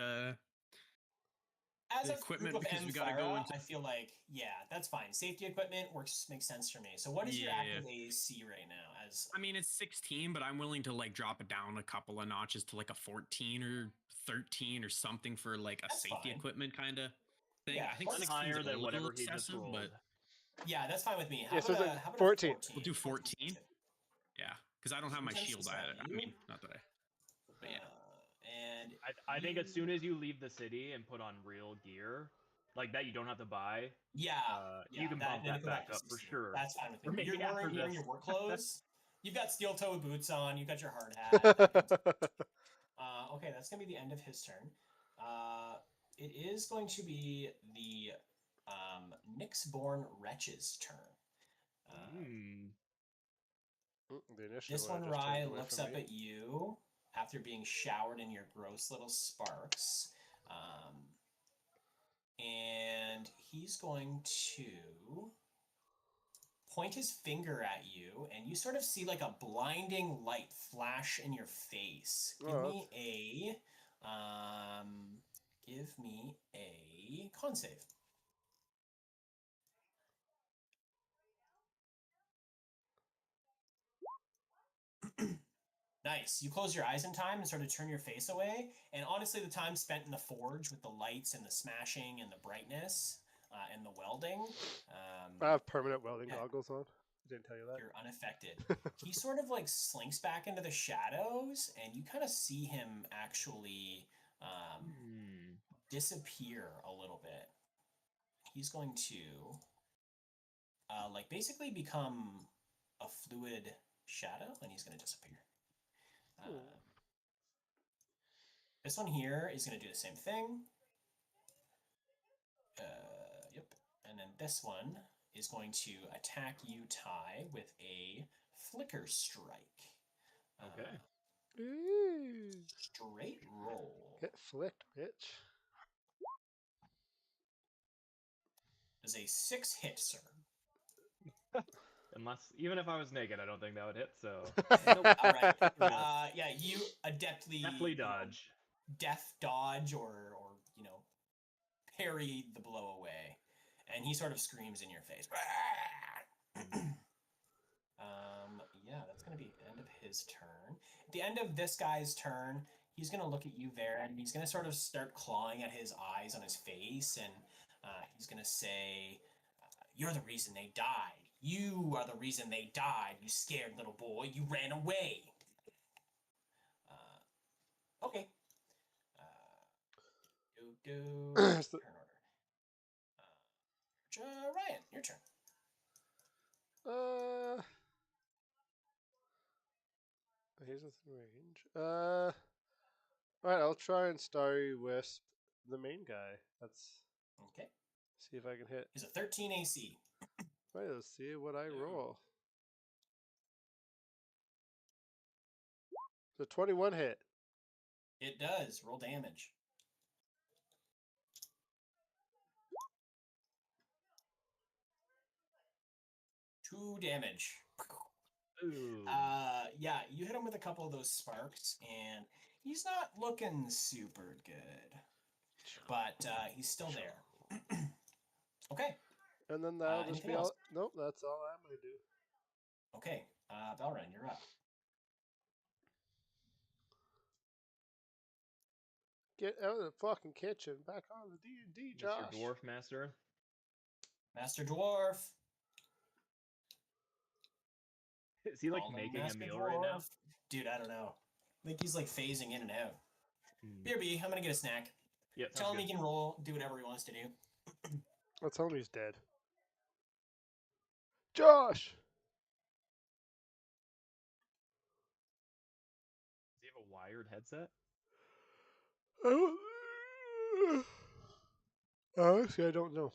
Speaker 2: As
Speaker 4: the
Speaker 2: a
Speaker 4: equipment
Speaker 2: group of
Speaker 4: because we gotta
Speaker 2: Mphara,
Speaker 4: go into-
Speaker 2: I feel like, yeah, that's fine. Safety equipment makes sense for me. So what is your
Speaker 4: Yeah.
Speaker 2: active AC right now? As
Speaker 4: I mean, it's 16, but I'm willing to like drop it down a couple of notches to like a 14 or 13 or something for like a
Speaker 2: That's
Speaker 4: safety
Speaker 2: fine.
Speaker 4: equipment kind of thing.
Speaker 2: Yeah,
Speaker 4: I think
Speaker 3: One
Speaker 4: 16's
Speaker 3: higher
Speaker 4: a
Speaker 3: than
Speaker 4: little
Speaker 3: whatever he just
Speaker 4: excessive,
Speaker 3: rolled.
Speaker 4: but
Speaker 2: yeah, that's fine with me. How
Speaker 1: Yeah, so
Speaker 2: about
Speaker 1: it's like
Speaker 2: how about
Speaker 1: 14.
Speaker 2: A 14?
Speaker 4: We'll do 14. yeah, because I don't have my
Speaker 2: Sometimes
Speaker 4: shield.
Speaker 2: it's
Speaker 4: I
Speaker 2: not you.
Speaker 4: mean, not that I. But yeah.
Speaker 2: And
Speaker 3: I think as soon as you leave the city and put on real gear, like that you don't have to buy,
Speaker 2: yeah,
Speaker 3: you can bump
Speaker 2: then
Speaker 3: that
Speaker 2: go back
Speaker 3: back
Speaker 2: to
Speaker 3: up for
Speaker 2: 16.
Speaker 3: sure.
Speaker 2: That's fine with
Speaker 3: For
Speaker 2: me.
Speaker 3: me,
Speaker 2: You're
Speaker 3: after
Speaker 2: wearing
Speaker 3: this.
Speaker 2: your work clothes. You've got steel-toed boots on. You've got your hard hat. Okay, that's gonna be the end of his turn. It is going to be the Nyxborn Wretch's turn.
Speaker 1: The initial
Speaker 2: This
Speaker 1: one
Speaker 2: one,
Speaker 1: just
Speaker 2: Rye,
Speaker 1: turned away
Speaker 2: looks
Speaker 1: from
Speaker 2: up
Speaker 1: me.
Speaker 2: at you after being showered in your gross little sparks. And he's going to point his finger at you, and you sort of see like a blinding light flash in your face. Give
Speaker 1: Oh,
Speaker 2: me a con save. nice. You close your eyes in time and sort of turn your face away. And honestly, the time spent in the forge with the lights and the smashing and the brightness and the welding,
Speaker 1: I have permanent welding
Speaker 2: Yeah.
Speaker 1: goggles on. Didn't tell you that.
Speaker 2: you're unaffected. He sort of like slinks back into the shadows, and you kind of see him actually disappear a little bit. He's going to like basically become a fluid shadow, and he's going to disappear. This one here is going to do the same thing. Yep. And then this one is going to attack you, Ty, with a flicker strike.
Speaker 3: Okay.
Speaker 1: Ooh.
Speaker 2: Straight roll.
Speaker 1: Get flicked, bitch.
Speaker 2: Is a 6 hit, sir.
Speaker 3: Unless, even if I was naked, I don't think that would hit. So
Speaker 2: All right. Yeah, you adeptly
Speaker 3: definitely dodge.
Speaker 2: Death dodge or parry the blow away, and he sort of screams in your face. Yeah, that's gonna be the end of his turn. At the end of this guy's turn, he's gonna look at you, Varen, and he's gonna sort of start clawing at his eyes on his face, and he's gonna say, "You're the reason they died. You are the reason they died. You scared little boy. You ran away." Okay. Turn order. Ryan, your turn.
Speaker 1: He's within range. Alright, I'll try and Starry Wisp the main guy. Let's
Speaker 2: Okay.
Speaker 1: see if I can hit.
Speaker 2: He's a 13 AC.
Speaker 1: Right, let's see what I roll. So 21 hit.
Speaker 2: It does. Roll damage. Two damage.
Speaker 3: Ooh.
Speaker 2: Yeah, you hit him with a couple of those sparks, and he's not looking super good. But he's still there. Okay.
Speaker 1: And then that'll just be
Speaker 2: anything
Speaker 1: all.
Speaker 2: else?
Speaker 1: Nope, that's all I'm going to do.
Speaker 2: Okay. Valren, you're up.
Speaker 1: Get out of the fucking kitchen. Back on the D&D, Josh.
Speaker 3: Mr. Dwarf Master.
Speaker 2: Master Dwarf.
Speaker 3: Is he like
Speaker 2: Call him
Speaker 3: making
Speaker 2: Master
Speaker 3: a meal
Speaker 2: Dwarf.
Speaker 3: right now?
Speaker 2: Dude, I don't know. I think he's like phasing in and out.
Speaker 3: Hmm.
Speaker 2: BRB, I'm gonna get a snack.
Speaker 3: Yeah,
Speaker 2: Tell him he can roll, do whatever he wants to do.
Speaker 1: Let's tell him he's dead. Josh!
Speaker 3: Does he have a wired headset?
Speaker 1: Honestly, I don't know.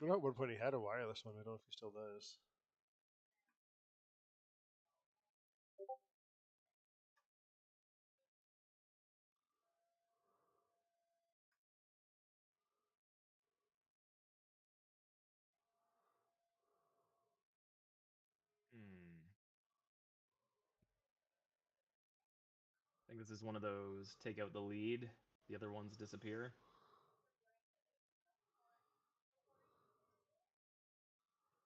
Speaker 1: I know at one point he had a wireless one. I don't know if he still does.
Speaker 3: I think this is one of those take out the lead, the other ones disappear.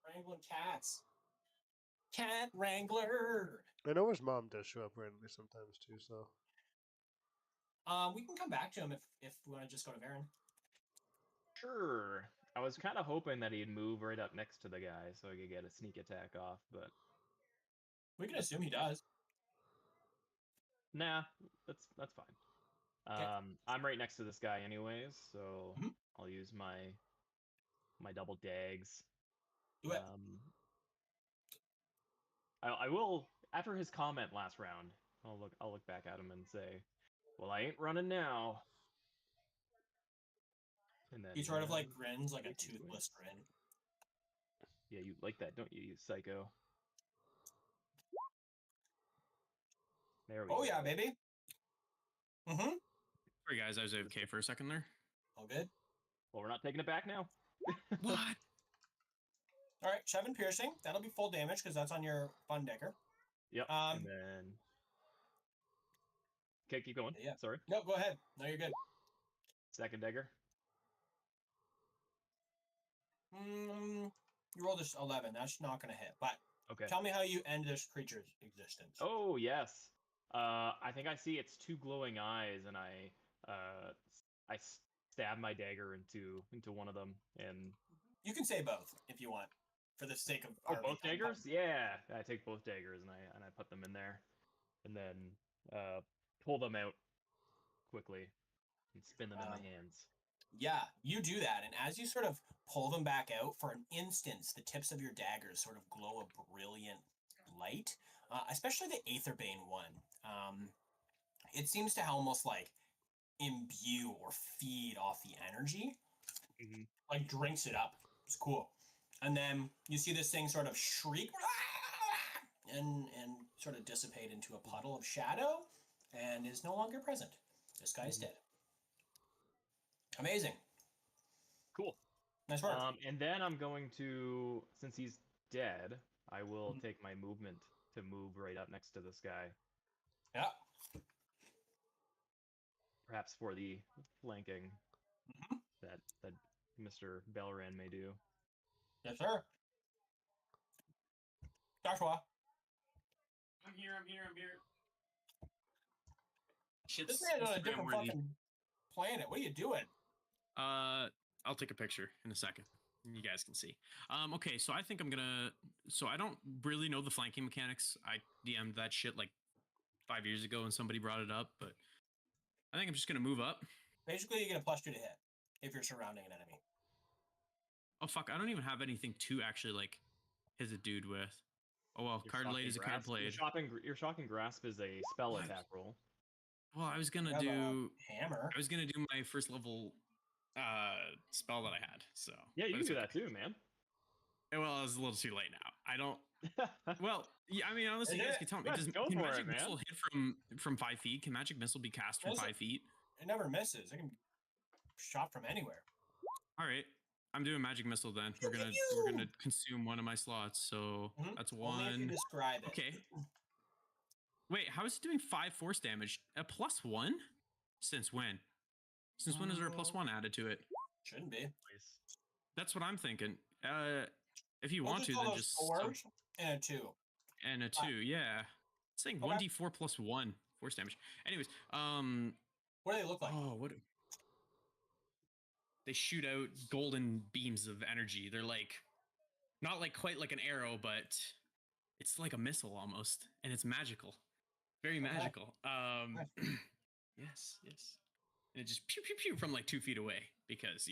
Speaker 2: Wrangling cats. Cat Wrangler.
Speaker 1: I know his mom does show up randomly sometimes too, so.
Speaker 2: We can come back to him if we want to just go to Varen.
Speaker 3: Sure. I was kind of hoping that he'd move right up next to the guy so I could get a sneak attack off, but
Speaker 2: We can assume he does.
Speaker 3: nah, that's fine.
Speaker 2: Okay.
Speaker 3: I'm right next to this guy anyways, so
Speaker 2: Mhm.
Speaker 3: I'll use my double dags.
Speaker 2: Do it.
Speaker 3: I will, after his comment last round, I'll look back at him and say, "Well, I ain't running now." And then
Speaker 2: He sort of like grins like a toothless grin.
Speaker 3: Yeah, you like that, don't you, you psycho? There we go.
Speaker 2: Oh yeah, baby. Mm-hmm.
Speaker 4: Sorry, guys, I was AFK for a second there.
Speaker 2: All good.
Speaker 3: Well, we're not taking it back now.
Speaker 4: What?
Speaker 2: All right, 7 piercing. That'll be full damage because that's on your fun decker.
Speaker 3: Yep. And then. Okay, keep going.
Speaker 2: Yeah.
Speaker 3: Sorry.
Speaker 2: No, go ahead. No, you're good.
Speaker 3: Second dagger.
Speaker 2: You rolled this 11. That's not going to hit. But
Speaker 3: Okay.
Speaker 2: tell me how you end this creature's existence.
Speaker 3: Oh yes. I think I see its two glowing eyes, and I stab my dagger into one of them, and
Speaker 2: You can say both if you want, for the sake of our
Speaker 3: both daggers. Yeah, I take both daggers and I put them in there, and then pull them out quickly and spin them in my hands.
Speaker 2: Yeah, you do that, and as you sort of pull them back out, for an instant, the tips of your daggers sort of glow a brilliant light, especially the Aetherbane one. It seems to almost like imbue or feed off the energy, like drinks it up. It's cool. And then you see this thing sort of shriek and sort of dissipate into a puddle of shadow and is no longer present. This guy is dead. Amazing.
Speaker 3: Cool.
Speaker 2: Nice work.
Speaker 3: And then I'm going to, since he's dead, I will take my movement to move right up next to this guy.
Speaker 2: Yeah.
Speaker 3: Perhaps for the flanking that Mr. Belran may do.
Speaker 2: Yes, sir. Joshua.
Speaker 4: I'm here.
Speaker 2: This man's on a different fucking planet. What are you doing?
Speaker 4: I'll take a picture in a second. You guys can see. Okay, so I think I'm gonna. So I don't really know the flanking mechanics. I DM'd that shit like 5 years ago, and somebody brought it up. But I think I'm just gonna move up.
Speaker 2: Basically, you get a +2 to hit if you're surrounding an enemy.
Speaker 4: Oh fuck! I don't even have anything to actually like hit a dude with. Oh well,
Speaker 3: Your
Speaker 4: card
Speaker 3: Shocking
Speaker 4: laid is a card
Speaker 3: Grasp-
Speaker 4: played.
Speaker 3: Your shocking grasp is a spell
Speaker 4: What?
Speaker 3: attack roll.
Speaker 4: Well, I was gonna
Speaker 2: You have a
Speaker 4: do.
Speaker 2: hammer.
Speaker 4: I was gonna do my first level spell that I had. So
Speaker 3: Yeah,
Speaker 4: but
Speaker 3: you can
Speaker 4: it's
Speaker 3: do
Speaker 4: okay.
Speaker 3: that too, man.
Speaker 4: Well, it's a little too late now. I don't. Well, yeah. I mean, honestly, you guys can tell me.
Speaker 3: Yeah,
Speaker 4: Does,
Speaker 3: go
Speaker 4: can
Speaker 3: for
Speaker 4: magic
Speaker 3: it, man.
Speaker 4: missile hit from 5 feet? Can magic missile be cast from
Speaker 2: Missile-
Speaker 4: 5 feet?
Speaker 2: It never misses. It can be shot from anywhere.
Speaker 4: All right, I'm doing magic missile then.
Speaker 2: Pew,
Speaker 4: We're
Speaker 2: pew,
Speaker 4: gonna
Speaker 2: pew.
Speaker 4: consume one of my slots. So
Speaker 2: Mhm.
Speaker 4: that's
Speaker 2: Only if you
Speaker 4: one.
Speaker 2: describe it.
Speaker 4: Okay. Wait, how is it doing 5 force damage? A +1? Since when? Since when is there a +1 added to it?
Speaker 2: Shouldn't be.
Speaker 4: That's what I'm thinking. If you
Speaker 2: We'll
Speaker 4: want to,
Speaker 2: call
Speaker 4: then
Speaker 2: those
Speaker 4: just
Speaker 2: fours and a 2.
Speaker 4: and a 2. Yeah, it's saying
Speaker 2: Okay.
Speaker 4: 1d4 +1 force damage. Anyways,
Speaker 2: What do they look like?
Speaker 4: oh, what? They shoot out golden beams of energy. They're like, not like quite like an arrow, but it's like a missile almost, and it's magical, very
Speaker 2: Okay.
Speaker 4: magical. Yes, and it just pew pew pew from like 2 feet away because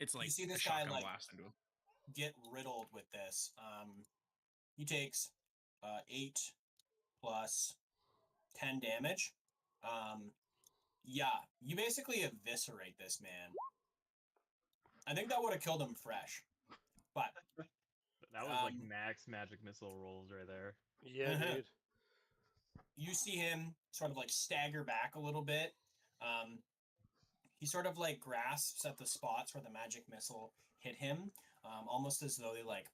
Speaker 4: it's like
Speaker 2: see
Speaker 4: a
Speaker 2: this guy,
Speaker 4: shotgun
Speaker 2: like,
Speaker 4: blast into him.
Speaker 2: Get riddled with this. He takes 8 plus 10 damage. Yeah, you basically eviscerate this man. I think that would have killed him fresh. But
Speaker 3: That was like max magic missile rolls right there.
Speaker 1: Yeah, dude.
Speaker 2: you see him sort of like stagger back a little bit. He sort of like grasps at the spots where the magic missile hit him, almost as though they like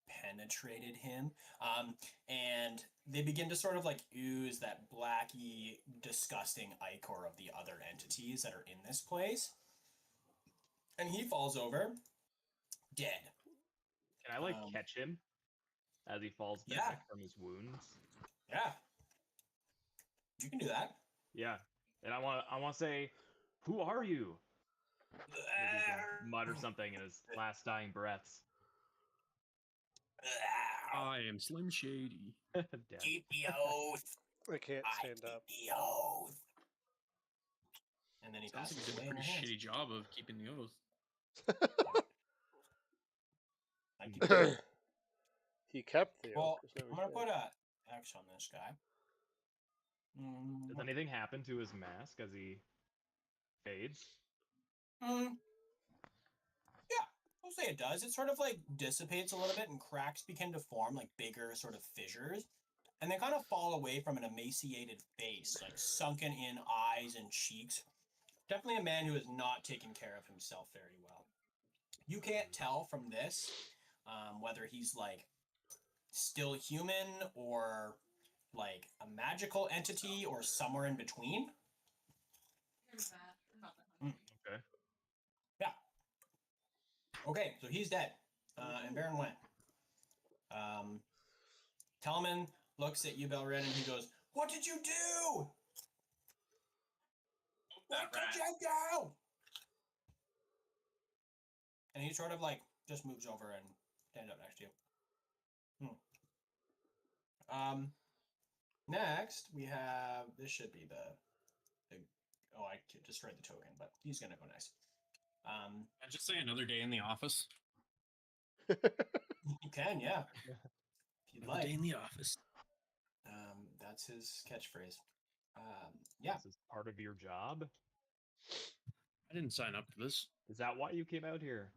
Speaker 2: penetrated him. And they begin to sort of like ooze that blacky, disgusting ichor of the other entities that are in this place. And he falls over, dead.
Speaker 3: Can I like catch him as he falls back
Speaker 2: Yeah.
Speaker 3: from his wounds?
Speaker 2: Yeah. You can do that.
Speaker 3: Yeah. And I want to say, who are you? Maybe he can mutter something in his last dying breaths.
Speaker 4: I am Slim Shady.
Speaker 3: Dead.
Speaker 2: Keep the oath.
Speaker 1: I can't
Speaker 2: I
Speaker 1: stand
Speaker 2: keep
Speaker 1: up.
Speaker 2: the oath. And then he
Speaker 4: Sounds like
Speaker 2: passes
Speaker 4: he did
Speaker 2: away
Speaker 4: a
Speaker 2: in your
Speaker 4: pretty
Speaker 2: hands.
Speaker 4: shitty job of keeping the oath.
Speaker 2: I keep the oath.
Speaker 1: He kept the
Speaker 2: Well,
Speaker 1: oath, 'cause
Speaker 2: I'm
Speaker 1: never
Speaker 2: gonna
Speaker 1: said.
Speaker 2: put a X on this guy.
Speaker 3: Does anything happen to his mask as he fades?
Speaker 2: Yeah, I'll say it does. It sort of like dissipates a little bit and cracks begin to form, like bigger sort of fissures. And they kind of fall away from an emaciated face, like sunken in eyes and cheeks. Definitely a man who has not taken care of himself very well. You can't tell from this whether he's like still human or like a magical entity or somewhere in between.
Speaker 3: Okay.
Speaker 2: Yeah. Okay, so he's dead. And Baron went. Telman looks at you, Belred, and he goes, What did you do?
Speaker 4: That
Speaker 2: What did
Speaker 4: rat.
Speaker 2: you do? And he sort of like just moves over and stands up next to you. Next we have, this should be the oh, I destroyed the token, but he's gonna go next.
Speaker 4: I just say another day in the office.
Speaker 2: You can, yeah, if you'd
Speaker 4: Another
Speaker 2: like.
Speaker 4: day in the office.
Speaker 2: That's his catchphrase. Yeah.
Speaker 3: This is part of your job.
Speaker 4: I didn't sign up for this.
Speaker 3: Is that why you came out here?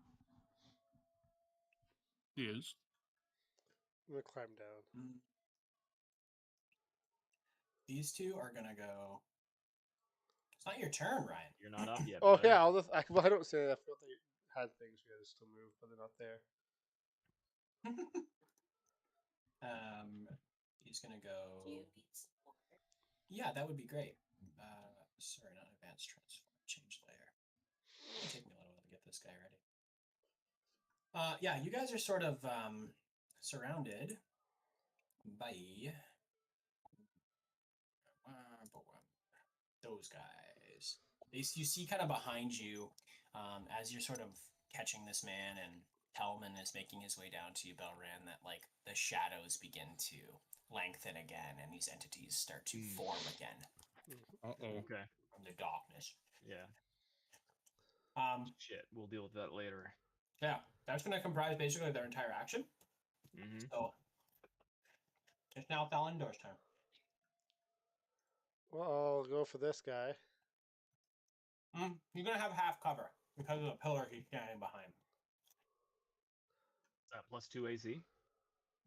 Speaker 4: He is.
Speaker 1: I'm gonna climb down.
Speaker 2: These two are gonna go. It's not your turn, Ryan.
Speaker 3: You're not up yet.
Speaker 1: Oh
Speaker 3: bud.
Speaker 1: yeah, well, I don't say that. I thought they had things we had to still move, but they're not there.
Speaker 2: He's gonna go.
Speaker 5: Do you need some water?
Speaker 2: Yeah, that would be great. Sorry, not advanced transform. Change layer. It'll take me a little while to get this guy ready. Yeah, you guys are sort of surrounded by those guys. You see kind of behind you as you're sort of catching this man, and Hellman is making his way down to you, Belran, that like the shadows begin to lengthen again and these entities start to form again
Speaker 4: Uh-oh.
Speaker 3: Okay.
Speaker 2: from the darkness.
Speaker 3: Yeah.
Speaker 2: Um,
Speaker 3: Shit. We'll deal with that later.
Speaker 2: yeah, that's going to comprise basically their entire action.
Speaker 3: Mm-hmm.
Speaker 2: So it's now Thalendor's turn.
Speaker 1: Well, I'll go for this guy.
Speaker 2: He's going to have half cover because of the pillar he's standing behind.
Speaker 3: +2 AC.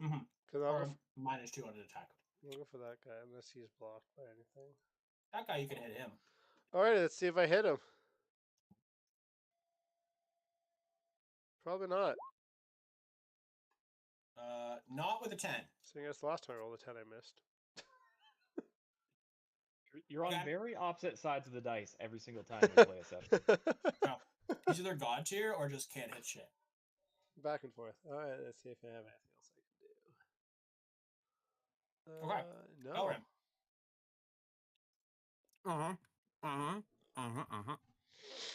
Speaker 2: Mm-hmm.
Speaker 1: Cause
Speaker 2: Or -2 on his attack.
Speaker 1: I'll go for that guy unless he's blocked by anything.
Speaker 2: That guy, you can hit him.
Speaker 1: All right, let's see if I hit him. Probably not.
Speaker 2: Not with a 10.
Speaker 1: Seeing as last time I rolled a 10, I missed.
Speaker 3: You're on
Speaker 2: Okay.
Speaker 3: very opposite sides of the dice every single time we play a session.
Speaker 2: He's either god tier or just can't hit shit.
Speaker 1: Back and forth. All right, let's see if I have anything else I can do.
Speaker 2: Okay.
Speaker 1: No.
Speaker 2: Belran.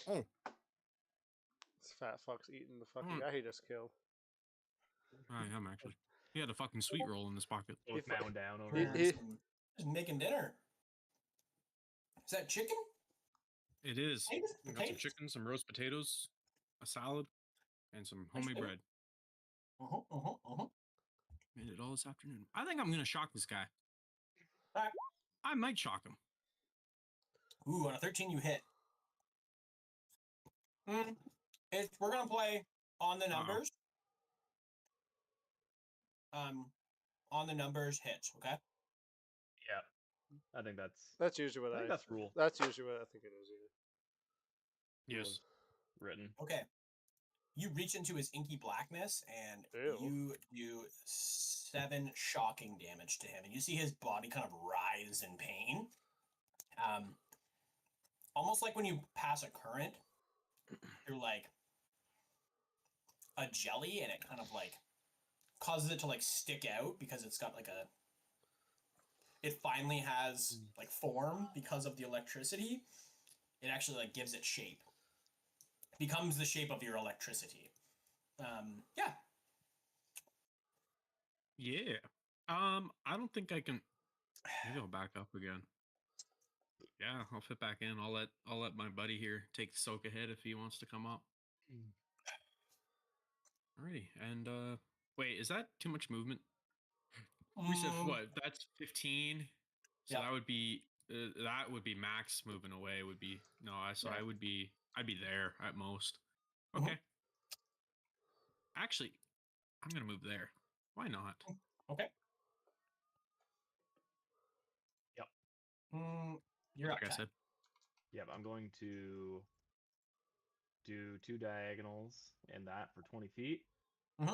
Speaker 4: Oh.
Speaker 1: This fat fuck's eating the fucking guy he just killed.
Speaker 4: I am actually. He had a fucking sweet roll in his pocket.
Speaker 3: Both
Speaker 1: If I-
Speaker 3: mowing down over
Speaker 1: He-
Speaker 3: here.
Speaker 1: he-
Speaker 2: Just making dinner. Is that chicken?
Speaker 4: It is.
Speaker 2: Potatoes?
Speaker 4: I got some
Speaker 2: Potatoes?
Speaker 4: chicken, some roast potatoes, a salad, and some homemade
Speaker 2: food.
Speaker 4: bread.
Speaker 2: Uh-huh.
Speaker 4: Made it all this afternoon. I think I'm gonna shock this guy.
Speaker 2: Alright.
Speaker 4: I might shock him.
Speaker 2: Ooh, on a 13 you hit. We're gonna play on the numbers. On the numbers hits, okay?
Speaker 3: Yeah. I think that's
Speaker 1: That's usually what
Speaker 3: I think that's rule.
Speaker 1: That's usually what I think it is. Yeah.
Speaker 4: Yes.
Speaker 3: written.
Speaker 2: Okay. You reach into his inky blackness and
Speaker 1: Ew.
Speaker 2: you do 7 shocking damage to him. And you see his body kind of rise in pain. Almost like when you pass a current through like a jelly and it kind of like causes it to like stick out because it's got like it finally has like form because of the electricity. It actually like gives it shape. It becomes the shape of your electricity. Yeah.
Speaker 4: Yeah. I don't think I can. Maybe I'll back up again. Yeah, I'll fit back in. I'll let my buddy here take the soak ahead if he wants to come up. Alrighty, and wait, is that too much movement? We said what? That's 15. So
Speaker 2: Yeah.
Speaker 4: that would be max moving away. Would be no. So
Speaker 3: Yeah.
Speaker 4: I'd be there at most.
Speaker 2: Mhm.
Speaker 4: Okay. Actually, I'm gonna move there. Why not?
Speaker 2: Okay.
Speaker 3: Yep.
Speaker 2: You're
Speaker 4: Like
Speaker 2: up.
Speaker 4: I said.
Speaker 3: Yep, I'm going to do 2 diagonals in that for 20 feet.
Speaker 5: Would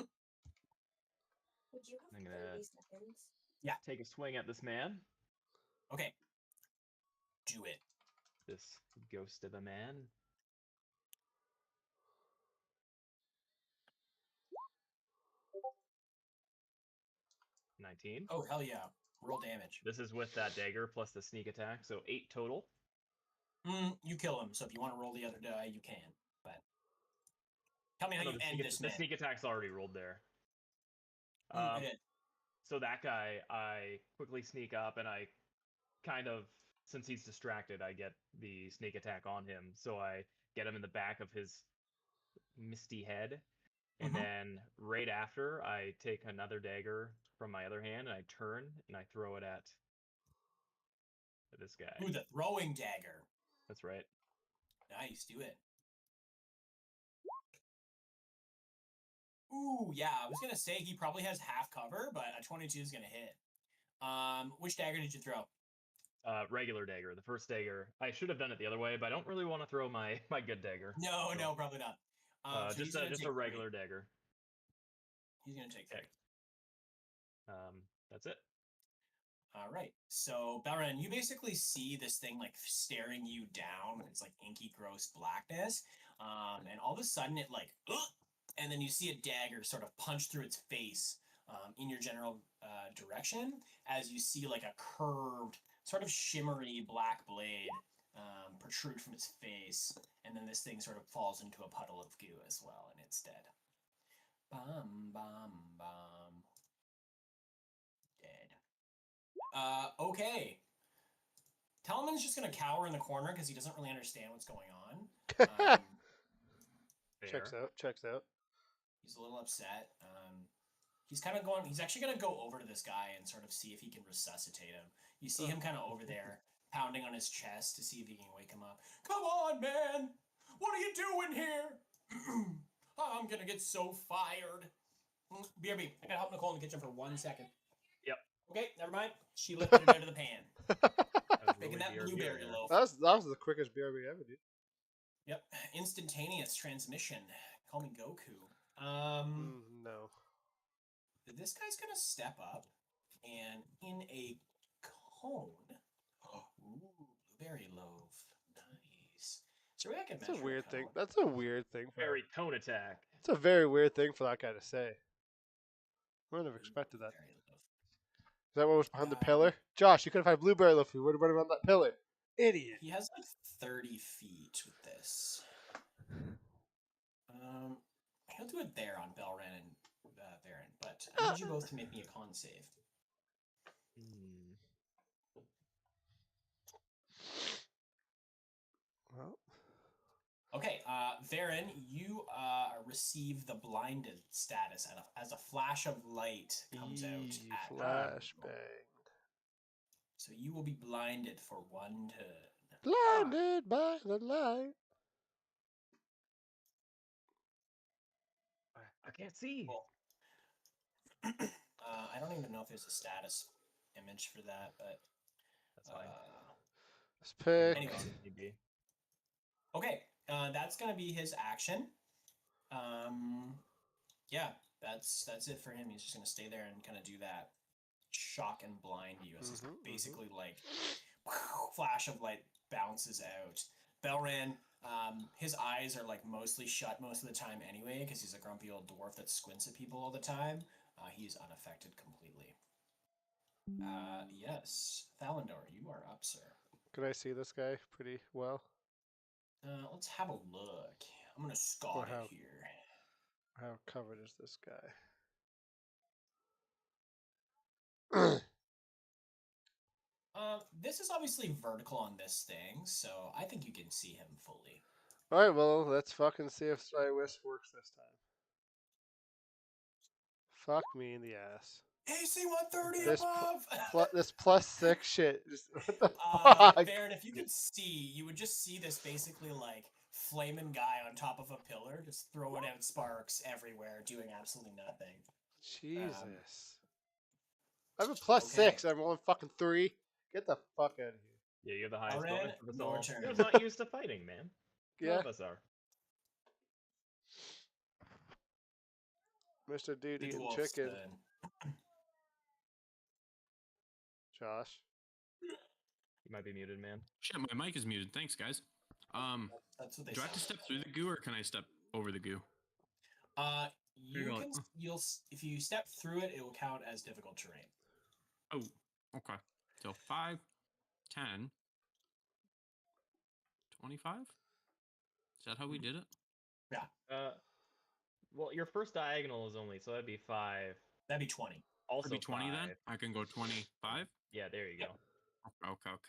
Speaker 5: you
Speaker 3: I'm
Speaker 5: have
Speaker 3: gonna-
Speaker 5: 30 seconds?
Speaker 3: Take a swing at this man.
Speaker 2: Okay. Do it.
Speaker 3: This ghost of a man. $19.
Speaker 2: Oh, hell yeah. Roll damage.
Speaker 3: This is with that dagger plus the sneak attack, so 8 total.
Speaker 2: You kill him, so if you want to roll the other die, you can. But tell me how
Speaker 3: No,
Speaker 2: you
Speaker 3: the
Speaker 2: end
Speaker 3: sneak,
Speaker 2: this
Speaker 3: the
Speaker 2: man.
Speaker 3: sneak attack's already rolled there.
Speaker 2: I did.
Speaker 3: So that guy, I quickly sneak up and I kind of, since he's distracted, I get the sneak attack on him. So I get him in the back of his misty head. And
Speaker 2: Mhm.
Speaker 3: then right after, I take another dagger from my other hand and I turn and I throw it at this guy.
Speaker 2: Ooh, the throwing dagger.
Speaker 3: That's right.
Speaker 2: Nice, do it. Ooh, yeah, I was gonna say he probably has half cover, but a 22 is gonna hit. Which dagger did you throw?
Speaker 3: Regular dagger. The first dagger. I should have done it the other way, but I don't really want to throw my good dagger.
Speaker 2: No,
Speaker 3: So,
Speaker 2: no, probably not. So he's gonna
Speaker 3: just
Speaker 2: take
Speaker 3: a regular dagger.
Speaker 2: 3. He's gonna take 3.
Speaker 3: Okay. That's it.
Speaker 2: All right. So Belren, you basically see this thing like staring you down. It's like inky, gross blackness, and all of a sudden it like, and then you see a dagger sort of punch through its face in your general direction, as you see like a curved, sort of shimmery black blade protrude from its face, and then this thing sort of falls into a puddle of goo as well, and it's dead. Bum bum bum. Dead. Okay. Teleman's just gonna cower in the corner because he doesn't really understand what's going on.
Speaker 1: Checks
Speaker 3: Fair.
Speaker 1: out. Checks out.
Speaker 2: He's a little upset. He's kind of going. He's actually gonna go over to this guy and sort of see if he can resuscitate him. You see him kind of over there, pounding on his chest to see if he can wake him up. Come on, man! What are you doing here? I'm gonna get so fired. BRB, I gotta help Nicole in the kitchen for 1 second.
Speaker 3: Yep.
Speaker 2: Okay, never mind. She lifted it out of the pan,
Speaker 3: That was
Speaker 2: making
Speaker 3: really
Speaker 2: that
Speaker 3: BRB
Speaker 2: blueberry
Speaker 3: there.
Speaker 2: loaf.
Speaker 1: that was the quickest BRB ever, dude.
Speaker 2: Yep, instantaneous transmission. Call me Goku.
Speaker 1: No.
Speaker 2: This guy's gonna step up, and in a cone. Ooh, blueberry loaf. Nice. So I can
Speaker 1: That's a
Speaker 2: measure
Speaker 1: weird thing.
Speaker 2: cone.
Speaker 1: That's a weird thing.
Speaker 3: Very tone attack.
Speaker 1: It's a very weird thing for that guy to say. I wouldn't have expected that.
Speaker 2: Blueberry loaf.
Speaker 1: Is that what was behind the pillar? Josh, you could have had blueberry loaf. You would have run around that pillar. Idiot.
Speaker 2: He has like 30 feet with this. He'll do it there on Belren and Baron, but I need you both to make me a con save.
Speaker 1: Well,
Speaker 2: Okay, Varen, you receive the blinded status as a flash of light comes out at
Speaker 1: flashbang.
Speaker 2: So you will be blinded for 1 turn.
Speaker 1: Blinded by the light.
Speaker 3: I can't see.
Speaker 2: Cool. I don't even know if there's a status image for that, but
Speaker 3: That's fine.
Speaker 1: Let's pick.
Speaker 2: Anyways.
Speaker 3: Maybe.
Speaker 2: Okay, that's gonna be his action. Yeah, that's it for him. He's just gonna stay there and kind of do that shock and blind you as this basically like flash of light bounces out. Belran, his eyes are like mostly shut most of the time anyway because he's a grumpy old dwarf that squints at people all the time. He's unaffected completely. Yes, Thalendor, you are up, sir.
Speaker 1: Can I see this guy pretty well?
Speaker 2: Let's have a look. I'm gonna scout
Speaker 1: how-
Speaker 2: it here.
Speaker 1: How covered is this guy?
Speaker 2: This is obviously vertical on this thing, so I think you can see him fully.
Speaker 1: Alright, well, let's fucking see if Sly Wisp works this time. Fuck me in the ass.
Speaker 2: AC 130
Speaker 1: This
Speaker 2: above!
Speaker 1: This +6 shit. What the fuck?
Speaker 2: Baron, if you could see, you would just see this basically like flaming guy on top of a pillar, just throwing out sparks everywhere, doing absolutely nothing.
Speaker 1: Jesus. I have a +6. I'm rolling fucking 3. Get the fuck out of here.
Speaker 3: Yeah, you're the highest
Speaker 2: Alright,
Speaker 3: bonus of us
Speaker 2: your
Speaker 3: all.
Speaker 2: turn.
Speaker 3: You're not used to fighting, man. None
Speaker 1: Yeah,
Speaker 3: of us are.
Speaker 1: Mr. Dude
Speaker 2: The
Speaker 1: eating
Speaker 2: dwarf's
Speaker 1: chicken.
Speaker 2: turn.
Speaker 1: Josh.
Speaker 3: You might be muted, man.
Speaker 4: Shit, my mic is muted. Thanks, guys.
Speaker 2: That's what they
Speaker 4: Do I have to
Speaker 2: say.
Speaker 4: step through the goo or can I step over the goo?
Speaker 2: You
Speaker 4: going?
Speaker 2: can. If you step through it, it will count as difficult terrain.
Speaker 4: Oh, Okay. So 5, 10, 25? Is that how we did it?
Speaker 3: Well, your first diagonal is only, so that'd be 5.
Speaker 2: That'd be 20.
Speaker 3: Also
Speaker 4: Could be 20
Speaker 3: 5.
Speaker 4: then? I can go 25?
Speaker 3: Yeah, there you go.
Speaker 4: Okay.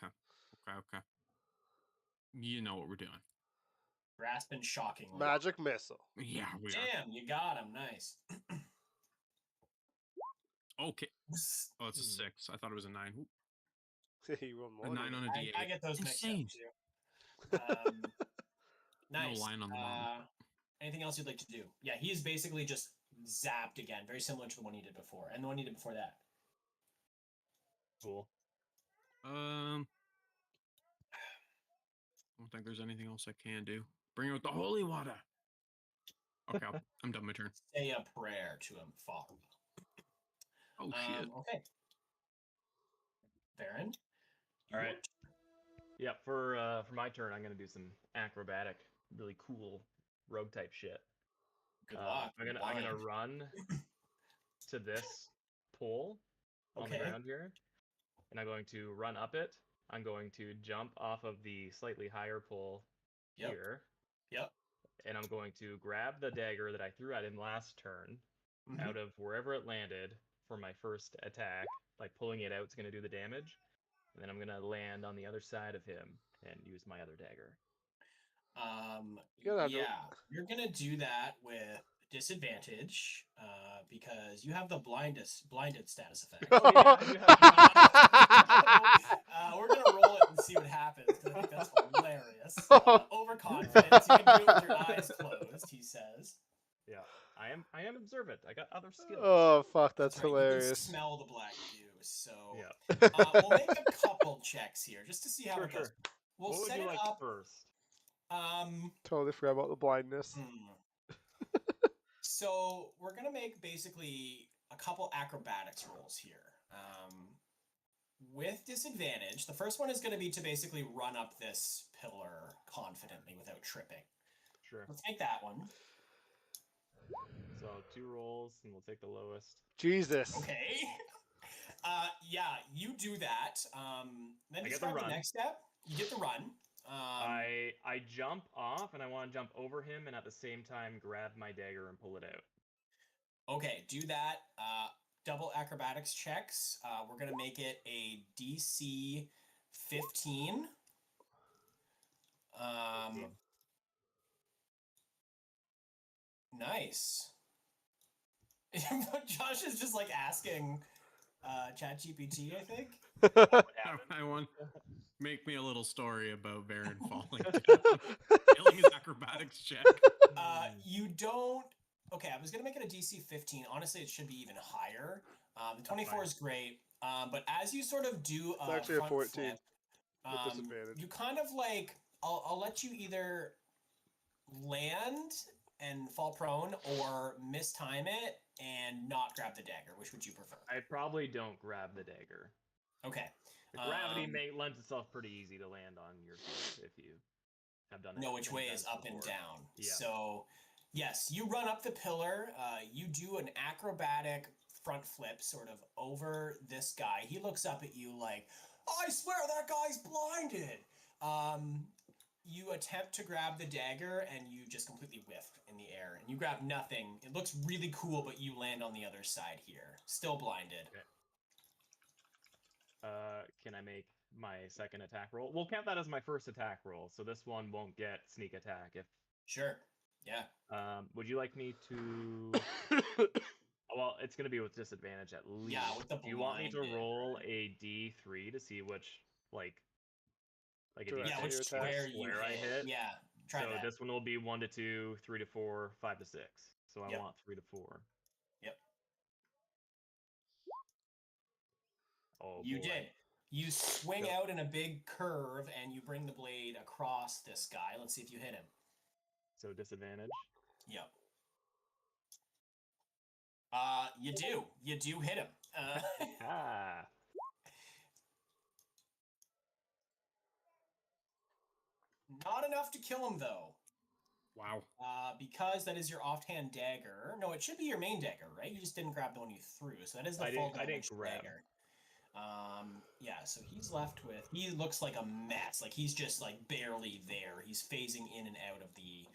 Speaker 4: You know what we're doing.
Speaker 2: Grasp and shockingly.
Speaker 1: Magic missile.
Speaker 4: Yeah, we are.
Speaker 2: Damn, you got him. Nice.
Speaker 4: Okay. Oh, it's a 6. I thought it was a 9. Ooh,
Speaker 1: He rolled more
Speaker 4: a
Speaker 1: than
Speaker 4: 9 on a
Speaker 2: I
Speaker 4: D8.
Speaker 2: get those mixed up
Speaker 4: Insane.
Speaker 2: too. Nice.
Speaker 4: No line on the bottom.
Speaker 2: Anything else you'd like to do? Yeah, he's basically just zapped again, very similar to the one he did before, and the one he did before that.
Speaker 3: Cool.
Speaker 4: I don't think there's anything else I can do. Bring out the holy water. Okay, I'm done my turn.
Speaker 2: Say a prayer to him, Father.
Speaker 4: Oh shit.
Speaker 2: Okay. Baron.
Speaker 3: All right.
Speaker 2: your
Speaker 3: Yeah, for my turn, I'm gonna do some acrobatic, really cool rogue type shit.
Speaker 2: Good luck.
Speaker 3: I'm gonna run to this pole on the
Speaker 2: Okay.
Speaker 3: ground here, and I'm going to run up it. I'm going to jump off of the slightly higher pole
Speaker 2: Yep.
Speaker 3: here,
Speaker 2: Yep.
Speaker 3: and I'm going to grab the dagger that I threw at him last turn
Speaker 2: Mhm.
Speaker 3: out of wherever it landed for my first attack. Like pulling it out is going to do the damage, and then I'm going to land on the other side of him and use my other dagger.
Speaker 1: You're gonna have to-
Speaker 2: Yeah, you're gonna do that with disadvantage because you have the blinded status effect.
Speaker 3: Oh, yeah, I do have-
Speaker 2: We're gonna roll it and see what happens. 'Cause I think that's hilarious. Overconfidence. You can do it with your eyes closed. He says.
Speaker 3: Yeah, I am observant. I got other skills.
Speaker 1: Oh fuck, that's
Speaker 2: right, you can
Speaker 1: hilarious.
Speaker 2: smell the black goo. So
Speaker 3: Yeah.
Speaker 2: we'll make a couple checks here just to see how
Speaker 3: Sure,
Speaker 2: it goes.
Speaker 3: sure.
Speaker 2: We'll
Speaker 3: What would
Speaker 2: set
Speaker 3: you
Speaker 2: it
Speaker 3: like
Speaker 2: up.
Speaker 3: first?
Speaker 1: Totally forgot about the blindness.
Speaker 2: So we're gonna make basically a couple acrobatics rolls here. With disadvantage, the first one is gonna be to basically run up this pillar confidently without tripping.
Speaker 3: Sure.
Speaker 2: Let's make that one.
Speaker 3: So 2 rolls, and we'll take the lowest.
Speaker 1: Jesus.
Speaker 2: Okay. Yeah, you do that. Then
Speaker 3: I get the
Speaker 2: describe the
Speaker 3: run.
Speaker 2: next step. You get the run.
Speaker 3: I jump off, and I want to jump over him, and at the same time grab my dagger and pull it out.
Speaker 2: Okay, do that. Double acrobatics checks. We're gonna make it a DC 15. Nice. Josh is just like asking ChatGPT, I think.
Speaker 4: I want make me a little story about Baron falling down, failing his acrobatics check.
Speaker 2: You don't. Okay, I was gonna make it a DC 15. Honestly, it should be even higher. The 24 is great, but as you sort of do
Speaker 1: It's actually a
Speaker 2: front
Speaker 1: 14
Speaker 2: flip,
Speaker 1: with disadvantage.
Speaker 2: you kind of like I'll let you either land and fall prone or mistime it and not grab the dagger. Which would you prefer?
Speaker 3: I probably don't grab the dagger.
Speaker 2: Okay.
Speaker 3: The gravity lends itself pretty easy to land on your feet if you have done it.
Speaker 2: Know which
Speaker 3: in
Speaker 2: way
Speaker 3: events
Speaker 2: is up and
Speaker 3: before.
Speaker 2: down.
Speaker 3: Yeah.
Speaker 2: So, yes, you run up the pillar. You do an acrobatic front flip sort of over this guy. He looks up at you like, I swear that guy's blinded. You attempt to grab the dagger and you just completely whiff in the air. And you grab nothing. It looks really cool, but you land on the other side here. Still blinded.
Speaker 3: Okay. Can I make my second attack roll? We'll count that as my first attack roll, so this one won't get sneak attack. If
Speaker 2: Sure. Yeah.
Speaker 3: would you like me to? Well, it's gonna be with disadvantage at least.
Speaker 2: Yeah, with the
Speaker 3: Do you want me to
Speaker 2: blinded,
Speaker 3: roll
Speaker 2: right?
Speaker 3: a D3 to see which like a
Speaker 1: Direction
Speaker 2: Yeah,
Speaker 3: D6
Speaker 2: which
Speaker 1: your attack.
Speaker 2: square you
Speaker 3: square I hit?
Speaker 2: Yeah. Try
Speaker 3: so
Speaker 2: that.
Speaker 3: this one will be 1 to 2, 3 to 4, 5 to 6. So I
Speaker 2: Yep.
Speaker 3: want 3 to 4.
Speaker 2: Yep.
Speaker 3: Oh,
Speaker 2: You
Speaker 3: boy.
Speaker 2: did. You swing
Speaker 3: Go.
Speaker 2: out in a big curve and you bring the blade across this guy. Let's see if you hit him.
Speaker 3: So disadvantage.
Speaker 2: Yep. You do. You do hit him.
Speaker 3: Ah.
Speaker 2: Not enough to kill him though.
Speaker 4: Wow.
Speaker 2: Because that is your offhand dagger. No, it should be your main dagger, right? You just didn't grab the one you threw, so that is the
Speaker 3: I
Speaker 2: full
Speaker 3: didn't
Speaker 2: damage
Speaker 3: grab.
Speaker 2: dagger. Yeah, so he's left with. He looks like a mess. Like he's just like barely there. He's phasing in and out of the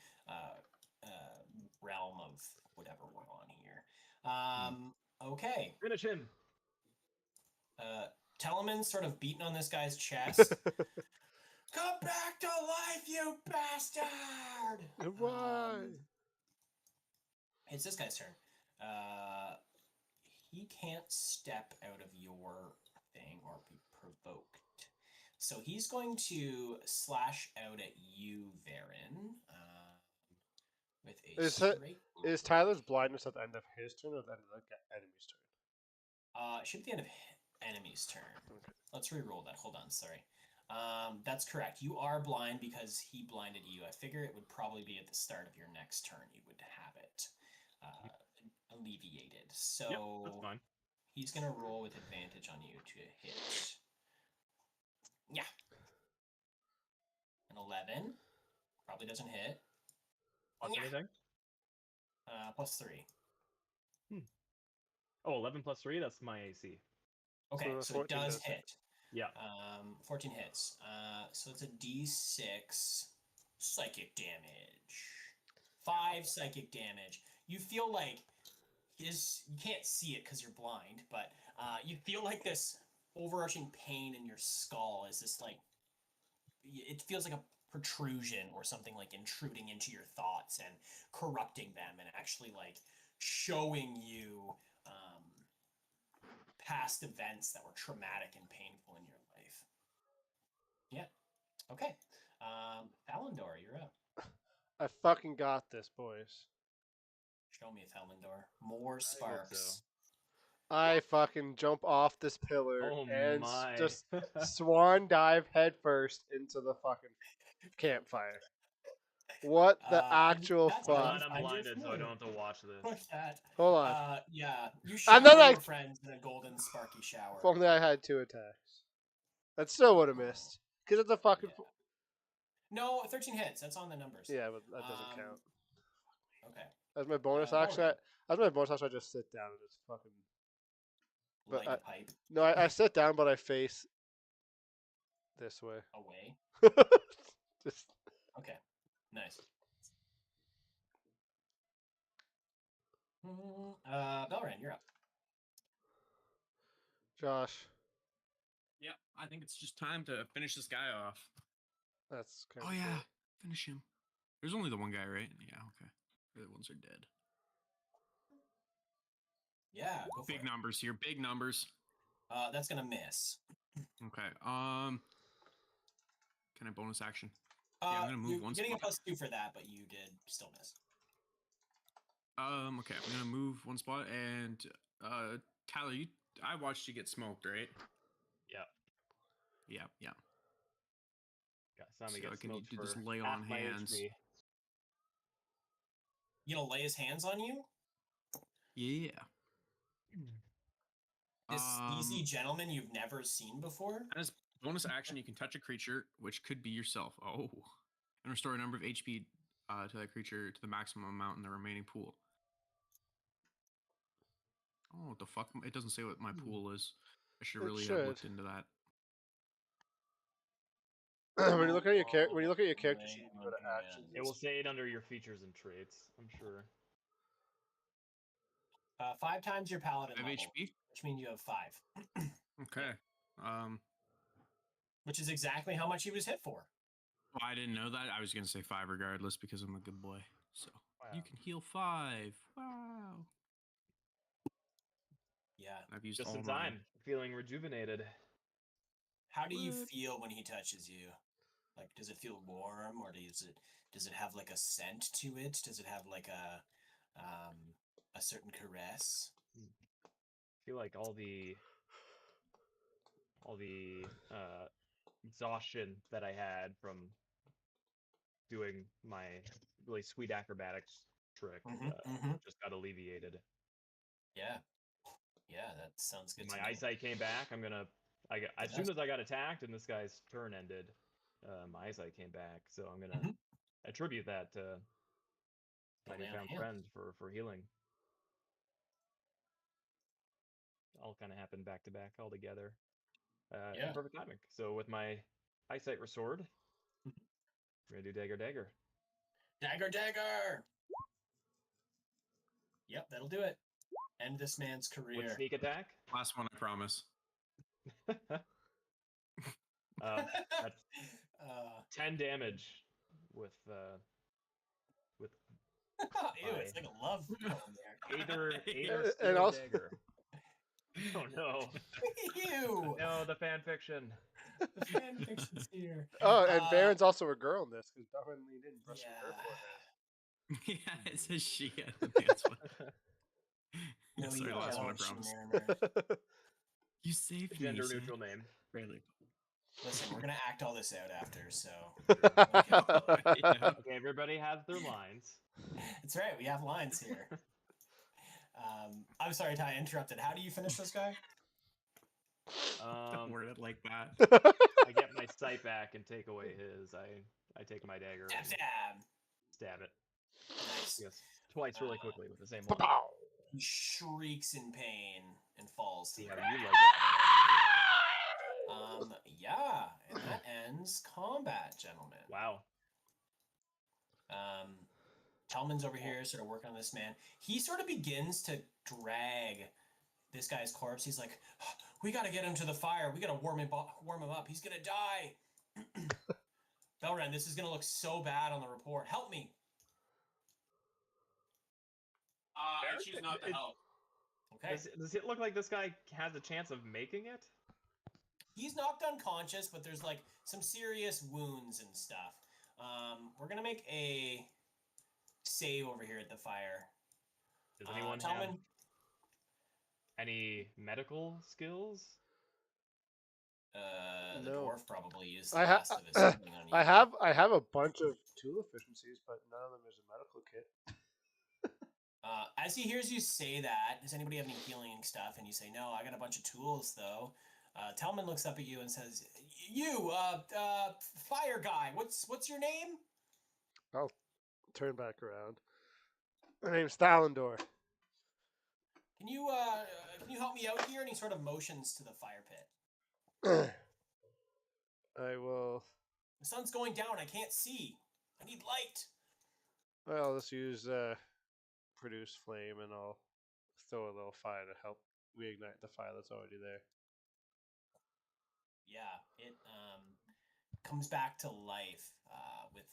Speaker 2: realm of whatever we're on here. Okay.
Speaker 3: Finish him.
Speaker 2: Teleman's sort of beating on this guy's chest. Come back to life, you bastard!
Speaker 1: Why?
Speaker 2: It's this guy's turn. He can't step out of your thing or be provoked. So he's going to slash out at you, Varen, with a
Speaker 1: Is
Speaker 2: straight.
Speaker 1: Is Tyler's blindness at the end of his turn or at the end of the enemy's turn?
Speaker 2: It should be the end of enemy's turn.
Speaker 1: Okay.
Speaker 2: Let's re-roll that. Hold on, sorry. That's correct. You are blind because he blinded you. I figure it would probably be at the start of your next turn you would have it alleviated. So
Speaker 3: Yep, that's fine.
Speaker 2: he's going to roll with advantage on you to hit. Yeah. An 11. Probably doesn't hit.
Speaker 3: Plus
Speaker 2: Yeah.
Speaker 3: anything?
Speaker 2: Plus 3.
Speaker 3: Oh, 11 plus 3, that's my AC.
Speaker 2: Okay,
Speaker 1: So
Speaker 2: so it
Speaker 1: 14
Speaker 2: does
Speaker 1: does hit.
Speaker 2: hit.
Speaker 3: Yeah.
Speaker 2: 14 hits. So it's a d6 psychic damage. 5 psychic damage. You feel like you can't see it because you're blind, but you feel like this overarching pain in your skull is this like, it feels like a protrusion or something like intruding into your thoughts and corrupting them and actually like showing you past events that were traumatic and painful in your life. Yeah. Okay. Falindor, you're up.
Speaker 1: I fucking got this, boys.
Speaker 2: Show me, Falindor. More
Speaker 3: hope
Speaker 2: sparks.
Speaker 3: so.
Speaker 1: I fucking jump off this pillar
Speaker 3: Oh
Speaker 1: and
Speaker 3: my.
Speaker 1: just swan dive headfirst into the fucking campfire. What the actual
Speaker 2: that's
Speaker 3: I'm
Speaker 1: fuck?
Speaker 3: glad I'm
Speaker 2: I'm
Speaker 3: blinded, so I
Speaker 2: familiar.
Speaker 3: don't have to watch this.
Speaker 2: Push that.
Speaker 1: Hold on.
Speaker 2: Yeah. You
Speaker 1: And
Speaker 2: shower
Speaker 1: then
Speaker 2: your
Speaker 1: I-
Speaker 2: friends in a golden sparky shower.
Speaker 1: If only I had 2 attacks. That still would have missed. Because it's a fucking.
Speaker 2: Yeah. No, 13 hits. That's on the numbers.
Speaker 1: Yeah, but that doesn't
Speaker 2: Um,
Speaker 1: count.
Speaker 2: Okay.
Speaker 1: As my bonus
Speaker 2: Valorant.
Speaker 1: action, I just sit down and just fucking. But
Speaker 2: Light a pipe
Speaker 1: No, I sit down, but I face this way.
Speaker 2: away.
Speaker 1: Just
Speaker 2: Okay. Nice. Belran, you're up.
Speaker 1: Josh.
Speaker 4: Yeah, I think it's just time to finish this guy off.
Speaker 1: That's kind
Speaker 4: Oh
Speaker 1: of
Speaker 4: yeah, finish him. There's only the one guy, right? Yeah, okay. The other ones are dead.
Speaker 2: Yeah, go for
Speaker 4: Big
Speaker 2: it.
Speaker 4: numbers here, big numbers.
Speaker 2: That's gonna miss.
Speaker 4: Okay. Can I bonus action? I'm gonna move
Speaker 2: you're
Speaker 4: one
Speaker 2: getting a
Speaker 4: spot.
Speaker 2: +2 for that, but you did still miss.
Speaker 4: Okay, I'm gonna move one spot and Tyler, I watched you get smoked, right?
Speaker 3: Yeah.
Speaker 4: Yeah.
Speaker 3: Got time to
Speaker 4: So
Speaker 3: get
Speaker 4: can you
Speaker 3: smoked
Speaker 4: do this
Speaker 3: for
Speaker 4: lay
Speaker 3: half
Speaker 4: on
Speaker 3: my
Speaker 4: hands?
Speaker 3: HP.
Speaker 2: You gonna lay his hands on you?
Speaker 4: Yeah.
Speaker 2: This easy gentleman you've never seen before?
Speaker 4: As bonus action, you can touch a creature, which could be yourself. Oh. And restore a number of HP to that creature to the maximum amount in the remaining pool. Oh, what the fuck? It doesn't say what my pool is. I should
Speaker 1: It
Speaker 4: really
Speaker 1: should.
Speaker 4: have looked into that.
Speaker 1: when you look at your character sheet, you go to actions.
Speaker 3: It will say it under your features and traits, I'm sure.
Speaker 2: 5 times your paladin
Speaker 4: 5
Speaker 2: level,
Speaker 4: HP?
Speaker 2: which means you have 5.
Speaker 4: Okay.
Speaker 2: Which is exactly how much he was hit for.
Speaker 4: Well, I didn't know that. I was gonna say 5 regardless because I'm a good boy. So you
Speaker 1: Wow.
Speaker 4: can heal 5. Wow.
Speaker 2: Yeah.
Speaker 4: I've used
Speaker 3: Just
Speaker 4: all
Speaker 3: in
Speaker 4: mine.
Speaker 3: time. Feeling rejuvenated.
Speaker 2: How do you
Speaker 4: What?
Speaker 2: feel when he touches you? Like, does it feel warm, or does it have like a scent to it? Does it have like a certain caress?
Speaker 3: I feel like all the exhaustion that I had from doing my really sweet acrobatics trick just got alleviated.
Speaker 2: Yeah. Yeah, that sounds good.
Speaker 3: My
Speaker 2: to me.
Speaker 3: eyesight came back. As soon as I got attacked and this guy's turn ended, my eyesight came back. So I'm gonna attribute that to my
Speaker 2: Lay on
Speaker 3: newfound
Speaker 2: hands.
Speaker 3: friend for healing. All kind of happened back to back all together.
Speaker 2: Yeah.
Speaker 3: Perfect timing. So with my eyesight restored, I'm gonna do dagger, dagger.
Speaker 2: Dagger, dagger. Yep, that'll do it. End this man's
Speaker 3: With
Speaker 2: career.
Speaker 3: sneak attack,
Speaker 4: Last one, I promise.
Speaker 3: that's
Speaker 2: uh,
Speaker 3: 10 damage with
Speaker 2: ew, it's like a love poem there.
Speaker 3: Aether
Speaker 1: And
Speaker 3: Steel
Speaker 1: also-
Speaker 3: Dagger. Oh no.
Speaker 2: Ew.
Speaker 3: No, the fan fiction.
Speaker 2: The fan fiction's here.
Speaker 1: Oh, and
Speaker 2: Uh,
Speaker 1: Baron's also a girl in this because Darwin leaned in and brushed her
Speaker 2: Yeah.
Speaker 1: forehead.
Speaker 4: Yeah, it says she. I think that's what.
Speaker 2: No,
Speaker 4: Sorry,
Speaker 2: you
Speaker 4: last one, I
Speaker 2: don't,
Speaker 4: promise.
Speaker 2: Mariner.
Speaker 4: You saved me.
Speaker 3: Gender
Speaker 4: son.
Speaker 3: neutral name.
Speaker 4: Really.
Speaker 2: Listen, we're gonna act all this out after, so
Speaker 4: Yeah.
Speaker 3: Okay, everybody has their lines.
Speaker 2: it's right. We have lines here. I'm sorry, Ty, I interrupted. How do you finish this guy?
Speaker 4: Don't word it like that.
Speaker 3: I get my sight back and take away his. I take my dagger
Speaker 2: Stab,
Speaker 3: and
Speaker 2: stab.
Speaker 3: stab it.
Speaker 2: Nice.
Speaker 3: Yes, twice really quickly with the same one.
Speaker 1: Pow!
Speaker 2: He shrieks in pain and falls to
Speaker 3: See
Speaker 2: the
Speaker 3: how
Speaker 2: ground.
Speaker 3: you like
Speaker 2: Yeah, and that ends combat, gentlemen.
Speaker 3: it. Wow.
Speaker 2: Talman's over here, sort of working on this man. He sort of begins to drag this guy's corpse. He's like, "We gotta get him to the fire. We gotta warm him up. He's gonna die." Belren, this is gonna look so bad on the report. Help me.
Speaker 6: I choose not to help.
Speaker 2: Okay.
Speaker 3: Does it look like this guy has a chance of making it?
Speaker 2: He's knocked unconscious, but there's like some serious wounds and stuff. We're gonna make a save over here at the fire.
Speaker 3: Does anyone have
Speaker 2: Talman,
Speaker 3: any medical skills?
Speaker 2: the
Speaker 1: No.
Speaker 2: dwarf probably used
Speaker 1: I
Speaker 2: the
Speaker 1: ha-
Speaker 2: last of his healing on you.
Speaker 1: I have a bunch of tool efficiencies, but none of them is a medical kit.
Speaker 2: As he hears you say that, does anybody have any healing stuff? And you say, no, I got a bunch of tools, though. Talman looks up at you and says, you, fire guy, what's your name?
Speaker 1: I'll turn back around. My name's Thalendor.
Speaker 2: Can you help me out here? And he sort of motions to the fire pit.
Speaker 1: I will.
Speaker 2: The sun's going down. I can't see. I need light.
Speaker 1: Well, let's use produce flame, and I'll throw a little fire to help reignite the fire that's already there.
Speaker 2: Yeah, it comes back to life with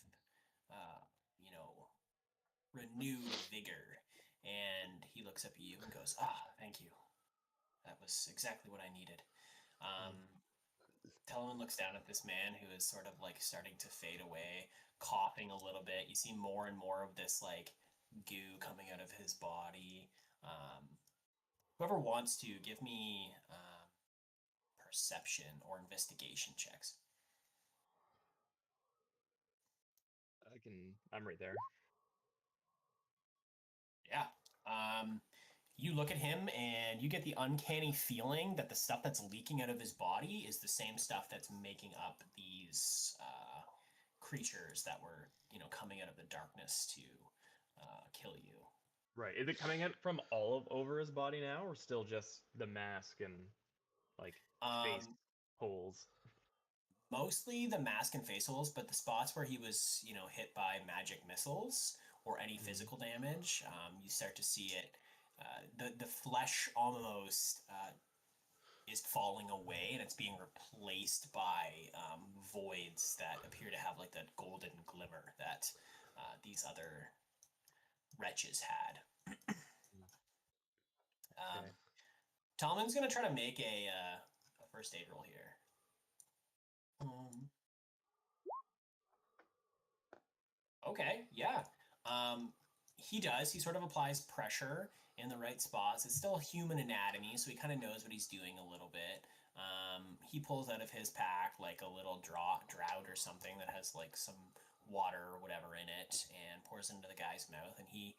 Speaker 2: renewed vigor, and he looks up at you and goes, thank you. That was exactly what I needed. Telemann looks down at this man who is sort of like starting to fade away, coughing a little bit. You see more and more of this like goo coming out of his body. Whoever wants to give me perception or investigation checks.
Speaker 3: I'm right there.
Speaker 2: Yeah. You look at him and you get the uncanny feeling that the stuff that's leaking out of his body is the same stuff that's making up these creatures that were, coming out of the darkness to kill you.
Speaker 3: Right. Is it coming out from all over his body now, or still just the mask and like face holes?
Speaker 2: Mostly the mask and face holes, but the spots where he was, hit by magic missiles or any physical damage, you start to see it. The flesh almost is falling away, and it's being replaced by voids that appear to have like that golden glimmer that these other wretches had.
Speaker 3: Okay.
Speaker 2: Talman's gonna try to make a first aid roll here. Okay, yeah. He does. He sort of applies pressure in the right spots. It's still human anatomy, so he kind of knows what he's doing a little bit. He pulls out of his pack like a little drought or something that has like some water or whatever in it, and pours into the guy's mouth, and he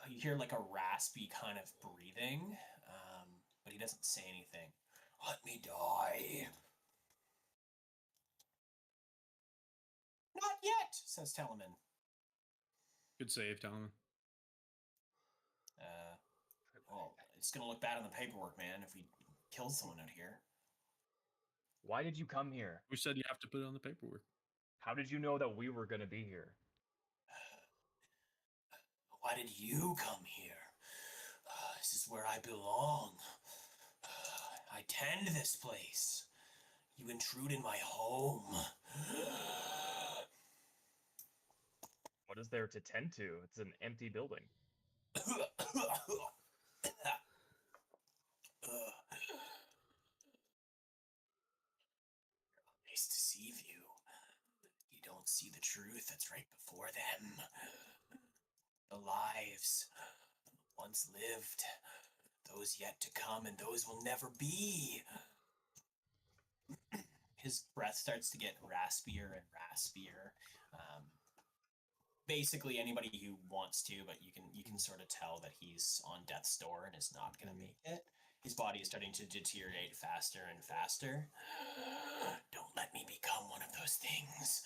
Speaker 2: you hear like a raspy kind of breathing, but he doesn't say anything. Let me die. Not yet, says Telemann.
Speaker 4: Good save, Talman.
Speaker 2: Well, it's gonna look bad on the paperwork, man, if we killed someone out here.
Speaker 3: Why did you come here?
Speaker 4: Who said you have to put it on the paperwork?
Speaker 3: How did you know that we were gonna be here?
Speaker 2: Why did you come here? This is where I belong. I tend this place. You intrude in my home.
Speaker 3: What is there to tend to? It's an empty building.
Speaker 2: Nice to deceive you. You don't see the truth that's right before them. The lives once lived, those yet to come, and those will never be. His breath starts to get raspier and raspier. Basically, anybody who wants to, but you can sort of tell that he's on death's door and is not going to make it. His body is starting to deteriorate faster and faster. Don't let me become one of those things.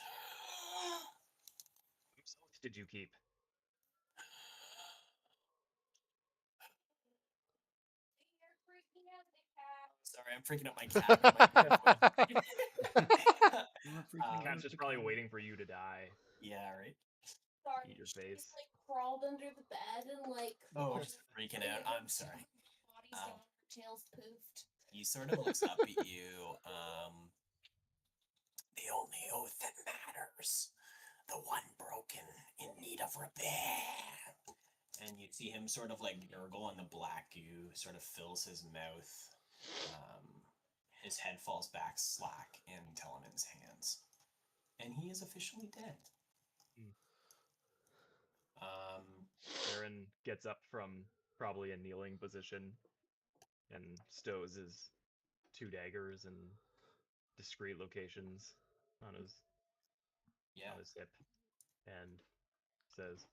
Speaker 3: Whose oath did you keep?
Speaker 5: You're freaking out the cat.
Speaker 2: Sorry, I'm freaking out my cat.
Speaker 3: Cat's just probably waiting for you to die.
Speaker 2: Yeah, right.
Speaker 5: Sorry,
Speaker 3: Eat your
Speaker 5: she
Speaker 3: face.
Speaker 5: just, like crawled under the bed and like.
Speaker 2: Oh,
Speaker 5: washed
Speaker 2: just freaking out. I'm sorry.
Speaker 5: Body's down, her tail's poofed.
Speaker 2: He sort of looks up at you. The only oath that matters, the one broken in need of repair. And you see him sort of like gurgle, and the black goo sort of fills his mouth. His head falls back slack in Teleman's hands, and he is officially dead.
Speaker 3: Aaron gets up from probably a kneeling position and stows his 2 daggers in discreet locations on his hip and says,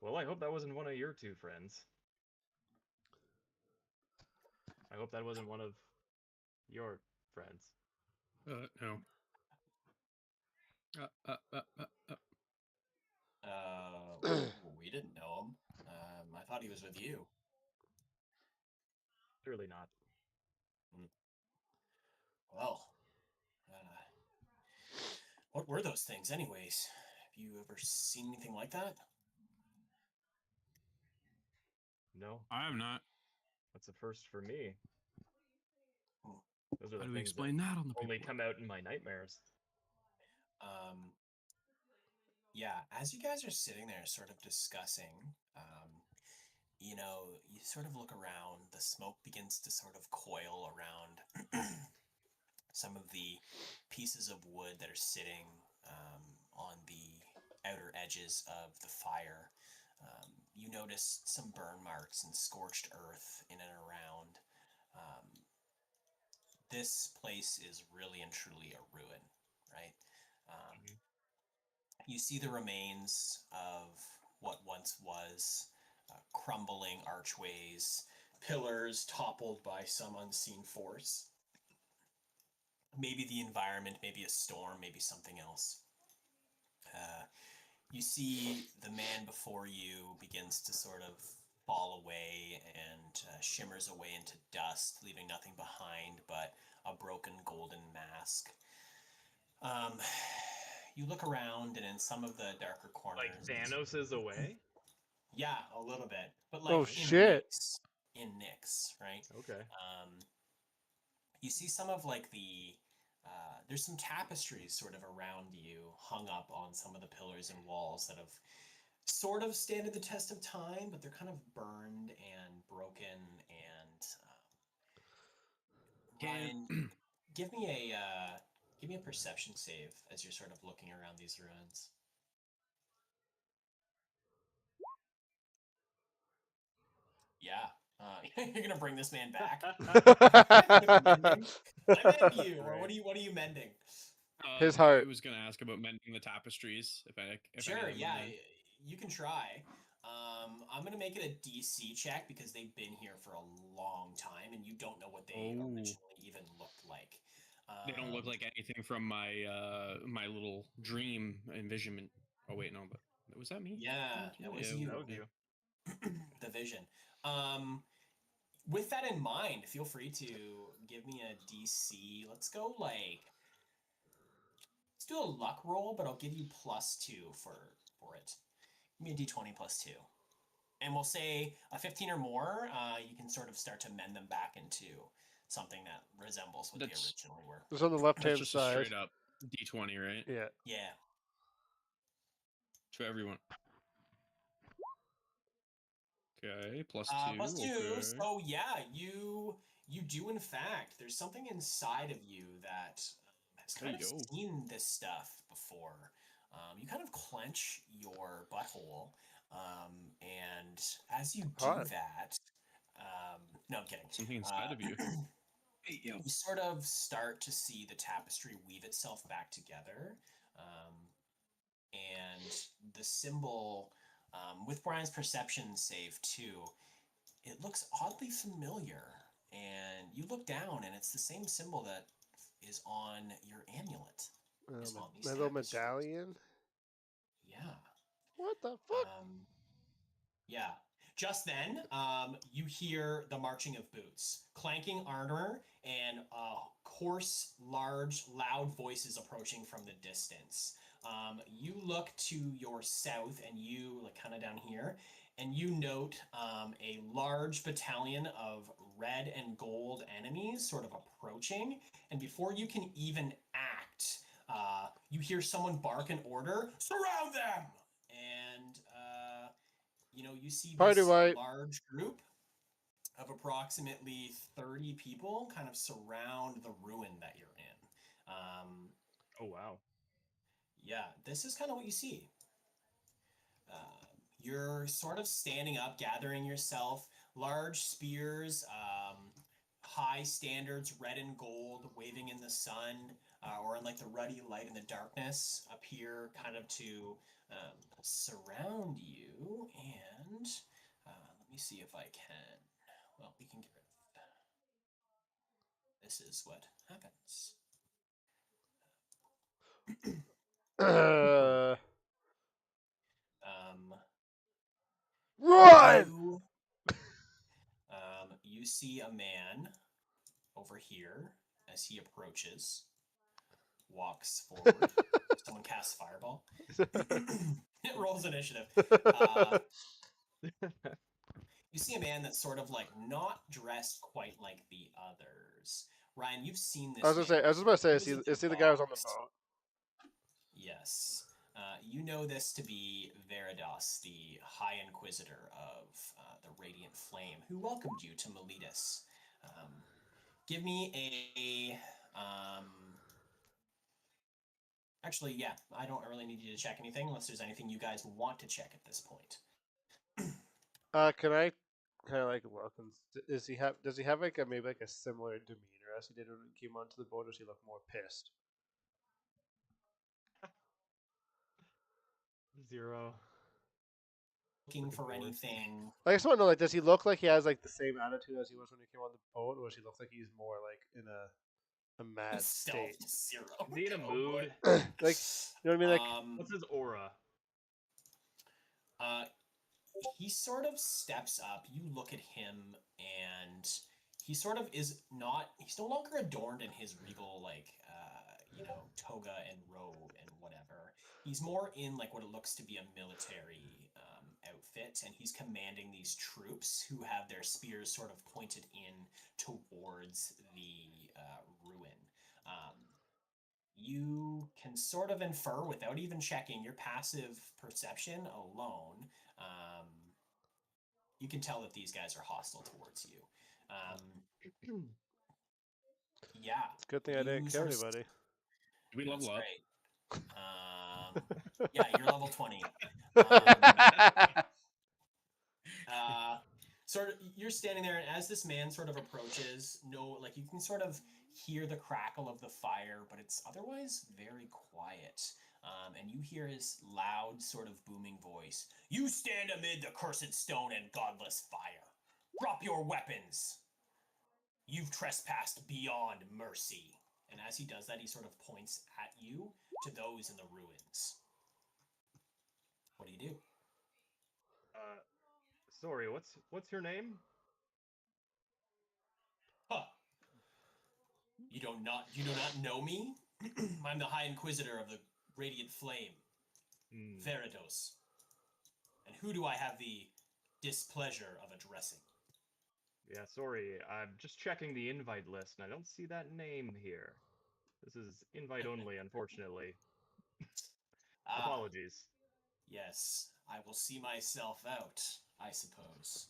Speaker 3: "Well, I hope that wasn't one of your 2 friends. I hope that wasn't one of your friends."
Speaker 4: No.
Speaker 2: We didn't know him. I thought he was with you.
Speaker 3: Surely not.
Speaker 2: Well, what were those things, anyways? Have you ever seen anything like that?
Speaker 3: No,
Speaker 4: I have not.
Speaker 3: that's a first for me. Those are
Speaker 4: How
Speaker 3: the
Speaker 4: do we
Speaker 3: things
Speaker 4: explain that on the
Speaker 3: only
Speaker 4: paperwork?
Speaker 3: come out in my nightmares.
Speaker 2: Yeah, as you guys are sitting there sort of discussing, you sort of look around, the smoke begins to sort of coil around some of the pieces of wood that are sitting on the outer edges of the fire. You notice some burn marks and scorched earth in and around. This place is really and truly a ruin, right? You see the remains of what once was crumbling archways, pillars toppled by some unseen force. Maybe the environment, maybe a storm, maybe something else. You see the man before you begins to sort of fall away and shimmers away into dust, leaving nothing behind but a broken golden mask. You look around, and in some of the darker corners...
Speaker 3: Like Thanos is away?
Speaker 2: Yeah, a little bit. But like
Speaker 1: Oh,
Speaker 2: in
Speaker 1: shit.
Speaker 2: Nyx, right?
Speaker 3: Okay.
Speaker 2: You see some of like the... there's some tapestries sort of around you, hung up on some of the pillars and walls that have sort of standed the test of time, but they're kind of burned and broken. And Ryan, give me a perception save as you're sort of looking around these ruins. Yeah, you're gonna bring this man back. I mend you, or what are you mending?
Speaker 1: His heart.
Speaker 4: I was going to ask about mending the tapestries. If
Speaker 2: Sure,
Speaker 4: any of them
Speaker 2: yeah,
Speaker 4: were mended.
Speaker 2: you can try. I'm gonna make it a DC check because they've been here for a long time, and you don't know what they originally even looked like.
Speaker 4: They don't look like anything from my my little dream envisionment. Oh wait, no, but was that me?
Speaker 2: Yeah, that was you.
Speaker 3: That was you.
Speaker 2: The vision. with that in mind, feel free to give me a DC. Let's go let's do a luck roll, but I'll give you +2 for it. Give me a D20 +2. And we'll say a 15 or more, you can sort of start to mend them back into something that resembles what they
Speaker 4: That's-
Speaker 2: originally were.
Speaker 1: It's on the
Speaker 4: That's
Speaker 1: left-hand
Speaker 4: just a
Speaker 1: side.
Speaker 4: straight up D20, right?
Speaker 1: Yeah.
Speaker 2: Yeah.
Speaker 4: To everyone. Okay, +2.
Speaker 2: +2.
Speaker 4: Okay.
Speaker 2: So yeah, you do in fact. There's something inside of you that has
Speaker 4: There
Speaker 2: kind
Speaker 4: you
Speaker 2: of
Speaker 4: go.
Speaker 2: seen this stuff before. You kind of clench your butthole, and as you do
Speaker 1: Hot.
Speaker 2: that, no, I'm kidding.
Speaker 4: Something inside of you. Hey, yo.
Speaker 2: You sort of start to see the tapestry weave itself back together, and the symbol, with Brian's perception save too, it looks oddly familiar. And you look down, and it's the same symbol that is on your amulet. Is on these
Speaker 1: My little
Speaker 2: tapestries.
Speaker 1: medallion.
Speaker 2: Yeah.
Speaker 1: What the fuck?
Speaker 2: Yeah. Just then, you hear the marching of boots, clanking armor, and coarse, large, loud voices approaching from the distance. You look to your south, and you, like kind of down here, and you note a large battalion of red and gold enemies sort of approaching. And before you can even act, you hear someone bark an order, surround them! And you see
Speaker 1: Party
Speaker 2: this
Speaker 1: white.
Speaker 2: large group of approximately 30 people kind of surround the ruin that you're in.
Speaker 3: Oh wow.
Speaker 2: Yeah, this is kind of what you see. You're sort of standing up, gathering yourself, large spears, high standards, red and gold, waving in the sun, or in like the ruddy light in the darkness, appear kind of to surround you. And let me see if I can. Well, we can get rid of that. This is what happens.
Speaker 1: Run!
Speaker 2: You see a man over here as he approaches, walks forward. Someone casts fireball. It rolls initiative. You see a man that's sort of like not dressed quite like the others. Ryan, you've seen this.
Speaker 1: I was just about to say, is he the guy who's on the
Speaker 2: box.
Speaker 1: boat?
Speaker 2: Yes. You know this to be Veridas, the High Inquisitor of the Radiant Flame, who welcomed you to Meletus. Give me a... Actually, yeah, I don't really need you to check anything unless there's anything you guys want to check at this point.
Speaker 1: Can I kind of like welcome? Does he have like maybe like a similar demeanor as he did when he came onto the boat, or does he look more pissed?
Speaker 3: 0.
Speaker 2: Looking for
Speaker 3: Looking forward.
Speaker 2: anything...
Speaker 1: Like, I just want to know, like, does he look like he has like the same attitude as he was when he came on the boat, or does he look like he's more like in a mad
Speaker 2: Stealth
Speaker 1: state?
Speaker 2: 0.
Speaker 3: Is he in a mood?
Speaker 1: Like, you know what I mean? Like,
Speaker 3: What's his aura?
Speaker 2: He sort of steps up. You look at him, and he sort of is not. He's no longer adorned in his regal, like, toga and robe and whatever. He's more in like what it looks to be a military outfit, and he's commanding these troops who have their spears sort of pointed in towards the ruin. You can sort of infer without even checking your passive perception alone. You can tell that these guys are hostile towards you. Yeah.
Speaker 1: it's a good thing I didn't
Speaker 2: You
Speaker 1: kill
Speaker 2: sort of
Speaker 1: anybody.
Speaker 4: Do we
Speaker 2: That's
Speaker 4: level up?
Speaker 2: great. Yeah, you're level 20. Sort of, you're standing there, and as this man sort of approaches, you can sort of hear the crackle of the fire, but it's otherwise very quiet. And you hear his loud, sort of booming voice. You stand amid the cursed stone and godless fire. Drop your weapons. You've trespassed beyond mercy. And as he does that, he sort of points at you to those in the ruins. What do you do?
Speaker 3: Sorry, what's your name?
Speaker 2: You do not know me? I'm the High Inquisitor of the Radiant Flame, Verados. And who do I have the displeasure of addressing?
Speaker 3: Yeah, sorry. I'm just checking the invite list, and I don't see that name here. This is invite only, unfortunately.
Speaker 2: Ah,
Speaker 3: Apologies.
Speaker 2: yes. I will see myself out, I suppose.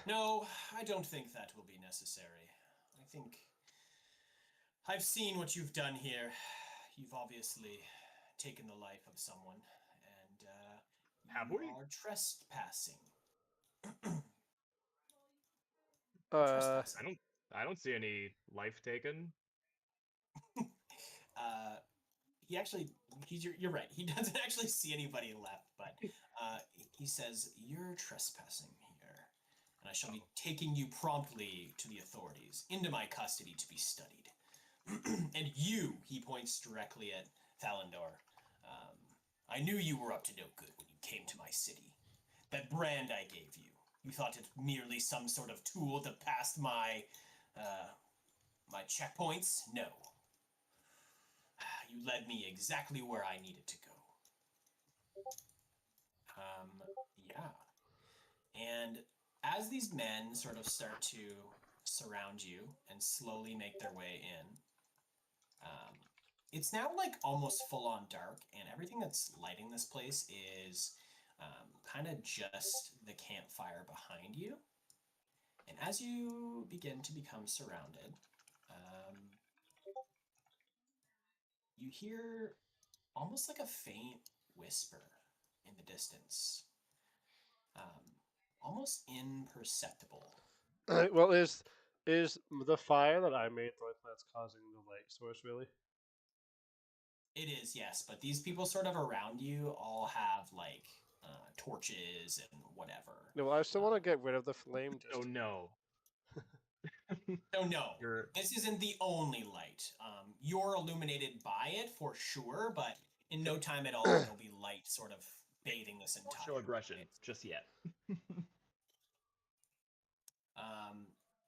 Speaker 2: No, I don't think that will be necessary. I think I've seen what you've done here. You've obviously taken the life of someone, and
Speaker 3: Have
Speaker 2: you
Speaker 3: we?
Speaker 2: are trespassing.
Speaker 1: Uh,
Speaker 3: I don't see any life taken.
Speaker 2: He actually, you're right. He doesn't actually see anybody left, but he says, "You're trespassing here, and I shall be taking you promptly to the authorities, into my custody to be studied." And you, he points directly at Thalendor. I knew you were up to no good when you came to my city. That brand I gave you, you thought it merely some sort of tool to pass my my checkpoints? No. You led me exactly where I needed to go. Yeah. And as these men sort of start to surround you and slowly make their way in, it's now like almost full on dark, and everything that's lighting this place is kind of just the campfire behind you. And as you begin to become surrounded, you hear almost like a faint whisper in the distance, almost imperceptible.
Speaker 1: well, is the fire that I made the one that's causing the light source really?
Speaker 2: It is, yes, but these people sort of around you all have like torches and whatever.
Speaker 1: No, I still want to get rid of the flame. Just
Speaker 3: Oh no.
Speaker 2: Oh no,
Speaker 3: You're
Speaker 2: this isn't the only light. You're illuminated by it for sure, but in no time at all there'll be light sort of bathing this entire.
Speaker 3: show aggression
Speaker 2: place.
Speaker 3: just yet.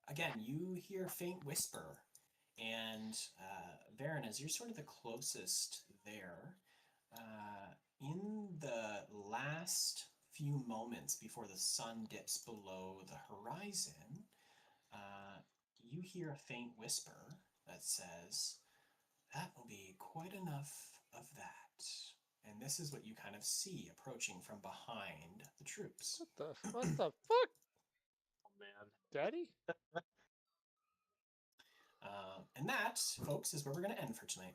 Speaker 2: Again, you hear faint whisper, and Varen, as you're sort of the closest there, in the last few moments before the sun dips below the horizon, you hear a faint whisper that says, "That will be quite enough of that." And this is what you kind of see approaching from behind the troops.
Speaker 1: what the fuck,
Speaker 3: Oh man.
Speaker 1: Daddy?
Speaker 2: And that, folks, is where we're going to end for tonight.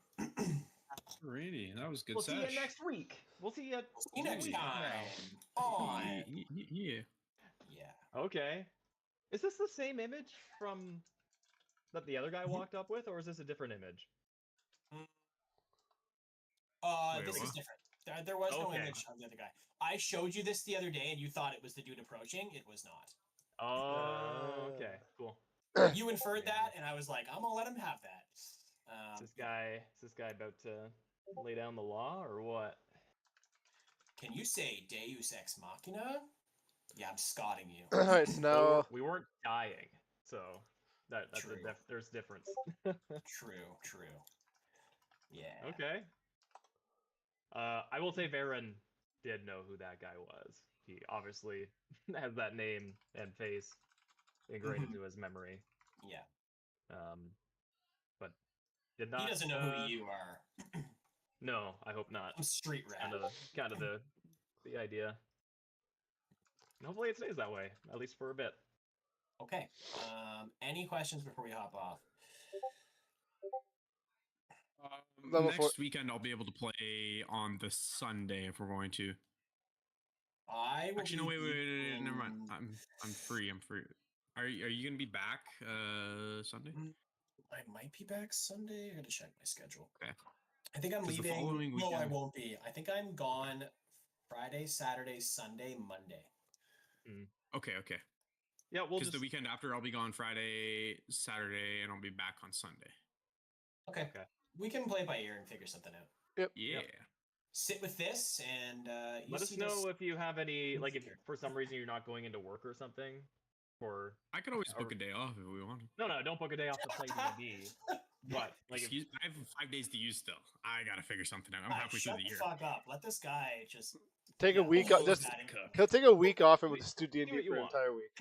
Speaker 4: Alrighty, that was good.
Speaker 3: We'll see you
Speaker 4: sesh.
Speaker 3: next week. We'll see you.
Speaker 2: See you next
Speaker 4: Yeah.
Speaker 2: time on.
Speaker 4: Yeah.
Speaker 2: Yeah.
Speaker 3: Okay. Is this the same image from that the other guy walked up with, or is this a different image?
Speaker 4: Wait,
Speaker 2: This is
Speaker 4: what?
Speaker 2: different. There was no
Speaker 3: Okay.
Speaker 2: image of the other guy. I showed you this the other day, and you thought it was the dude approaching. It was not.
Speaker 3: Oh, okay, cool.
Speaker 2: You inferred that, and I was like, I'm gonna let him have that.
Speaker 3: Is this guy about to lay down the law, or what?
Speaker 2: Can you say Deus Ex Machina? Yeah, I'm scotting you.
Speaker 1: All right, so now
Speaker 3: We weren't dying, so that's
Speaker 2: True.
Speaker 3: there's difference.
Speaker 2: True. Yeah.
Speaker 3: Okay. I will say Varen did know who that guy was. He obviously has that name and face ingrained into his memory.
Speaker 2: Yeah.
Speaker 3: But did not.
Speaker 2: He doesn't know who you are.
Speaker 3: No, I hope not.
Speaker 2: I'm street rat.
Speaker 3: Kind of the idea. And hopefully it stays that way, at least for a bit.
Speaker 2: Okay. Any questions before we hop off?
Speaker 1: Level
Speaker 4: Next
Speaker 1: 4
Speaker 4: weekend, I'll be able to play on the Sunday if we're going to.
Speaker 2: I will
Speaker 4: Actually, no,
Speaker 2: be
Speaker 4: wait, never mind.
Speaker 2: in-
Speaker 4: I'm free. I'm free. Are you gonna be back Sunday?
Speaker 2: I might be back Sunday. I gotta check my schedule.
Speaker 4: Okay.
Speaker 2: I think I'm
Speaker 4: 'Cause the
Speaker 2: leaving.
Speaker 4: following
Speaker 2: No, I
Speaker 4: weekend-
Speaker 2: won't be. I think I'm gone Friday, Saturday, Sunday, Monday.
Speaker 4: Okay.
Speaker 3: Yeah, we'll
Speaker 4: Because
Speaker 3: just
Speaker 4: the weekend after, I'll be gone Friday, Saturday, and I'll be back on Sunday.
Speaker 2: Okay.
Speaker 3: Okay.
Speaker 2: We can play by ear and figure something out.
Speaker 4: Yeah.
Speaker 2: Sit with this and you
Speaker 3: let us
Speaker 2: see
Speaker 3: know
Speaker 2: this-
Speaker 3: if you have any, like, if
Speaker 2: Sure.
Speaker 3: for some reason you're not going into work or something. Or
Speaker 4: I could always book a day off if we want.
Speaker 3: no, don't book a day off to play D&D. What? Like, if,
Speaker 4: Excuse, I have 5 days to use still. I gotta figure something out. I'm
Speaker 2: Guys,
Speaker 4: halfway through
Speaker 2: shut
Speaker 4: the
Speaker 2: the
Speaker 4: year.
Speaker 2: fuck up. Let this guy just
Speaker 1: Take a week off.
Speaker 2: overload
Speaker 1: Just
Speaker 2: that info.
Speaker 1: he'll take a week off and we'll just do
Speaker 3: do
Speaker 1: D&D
Speaker 3: what you
Speaker 1: for an
Speaker 3: want.
Speaker 1: entire week.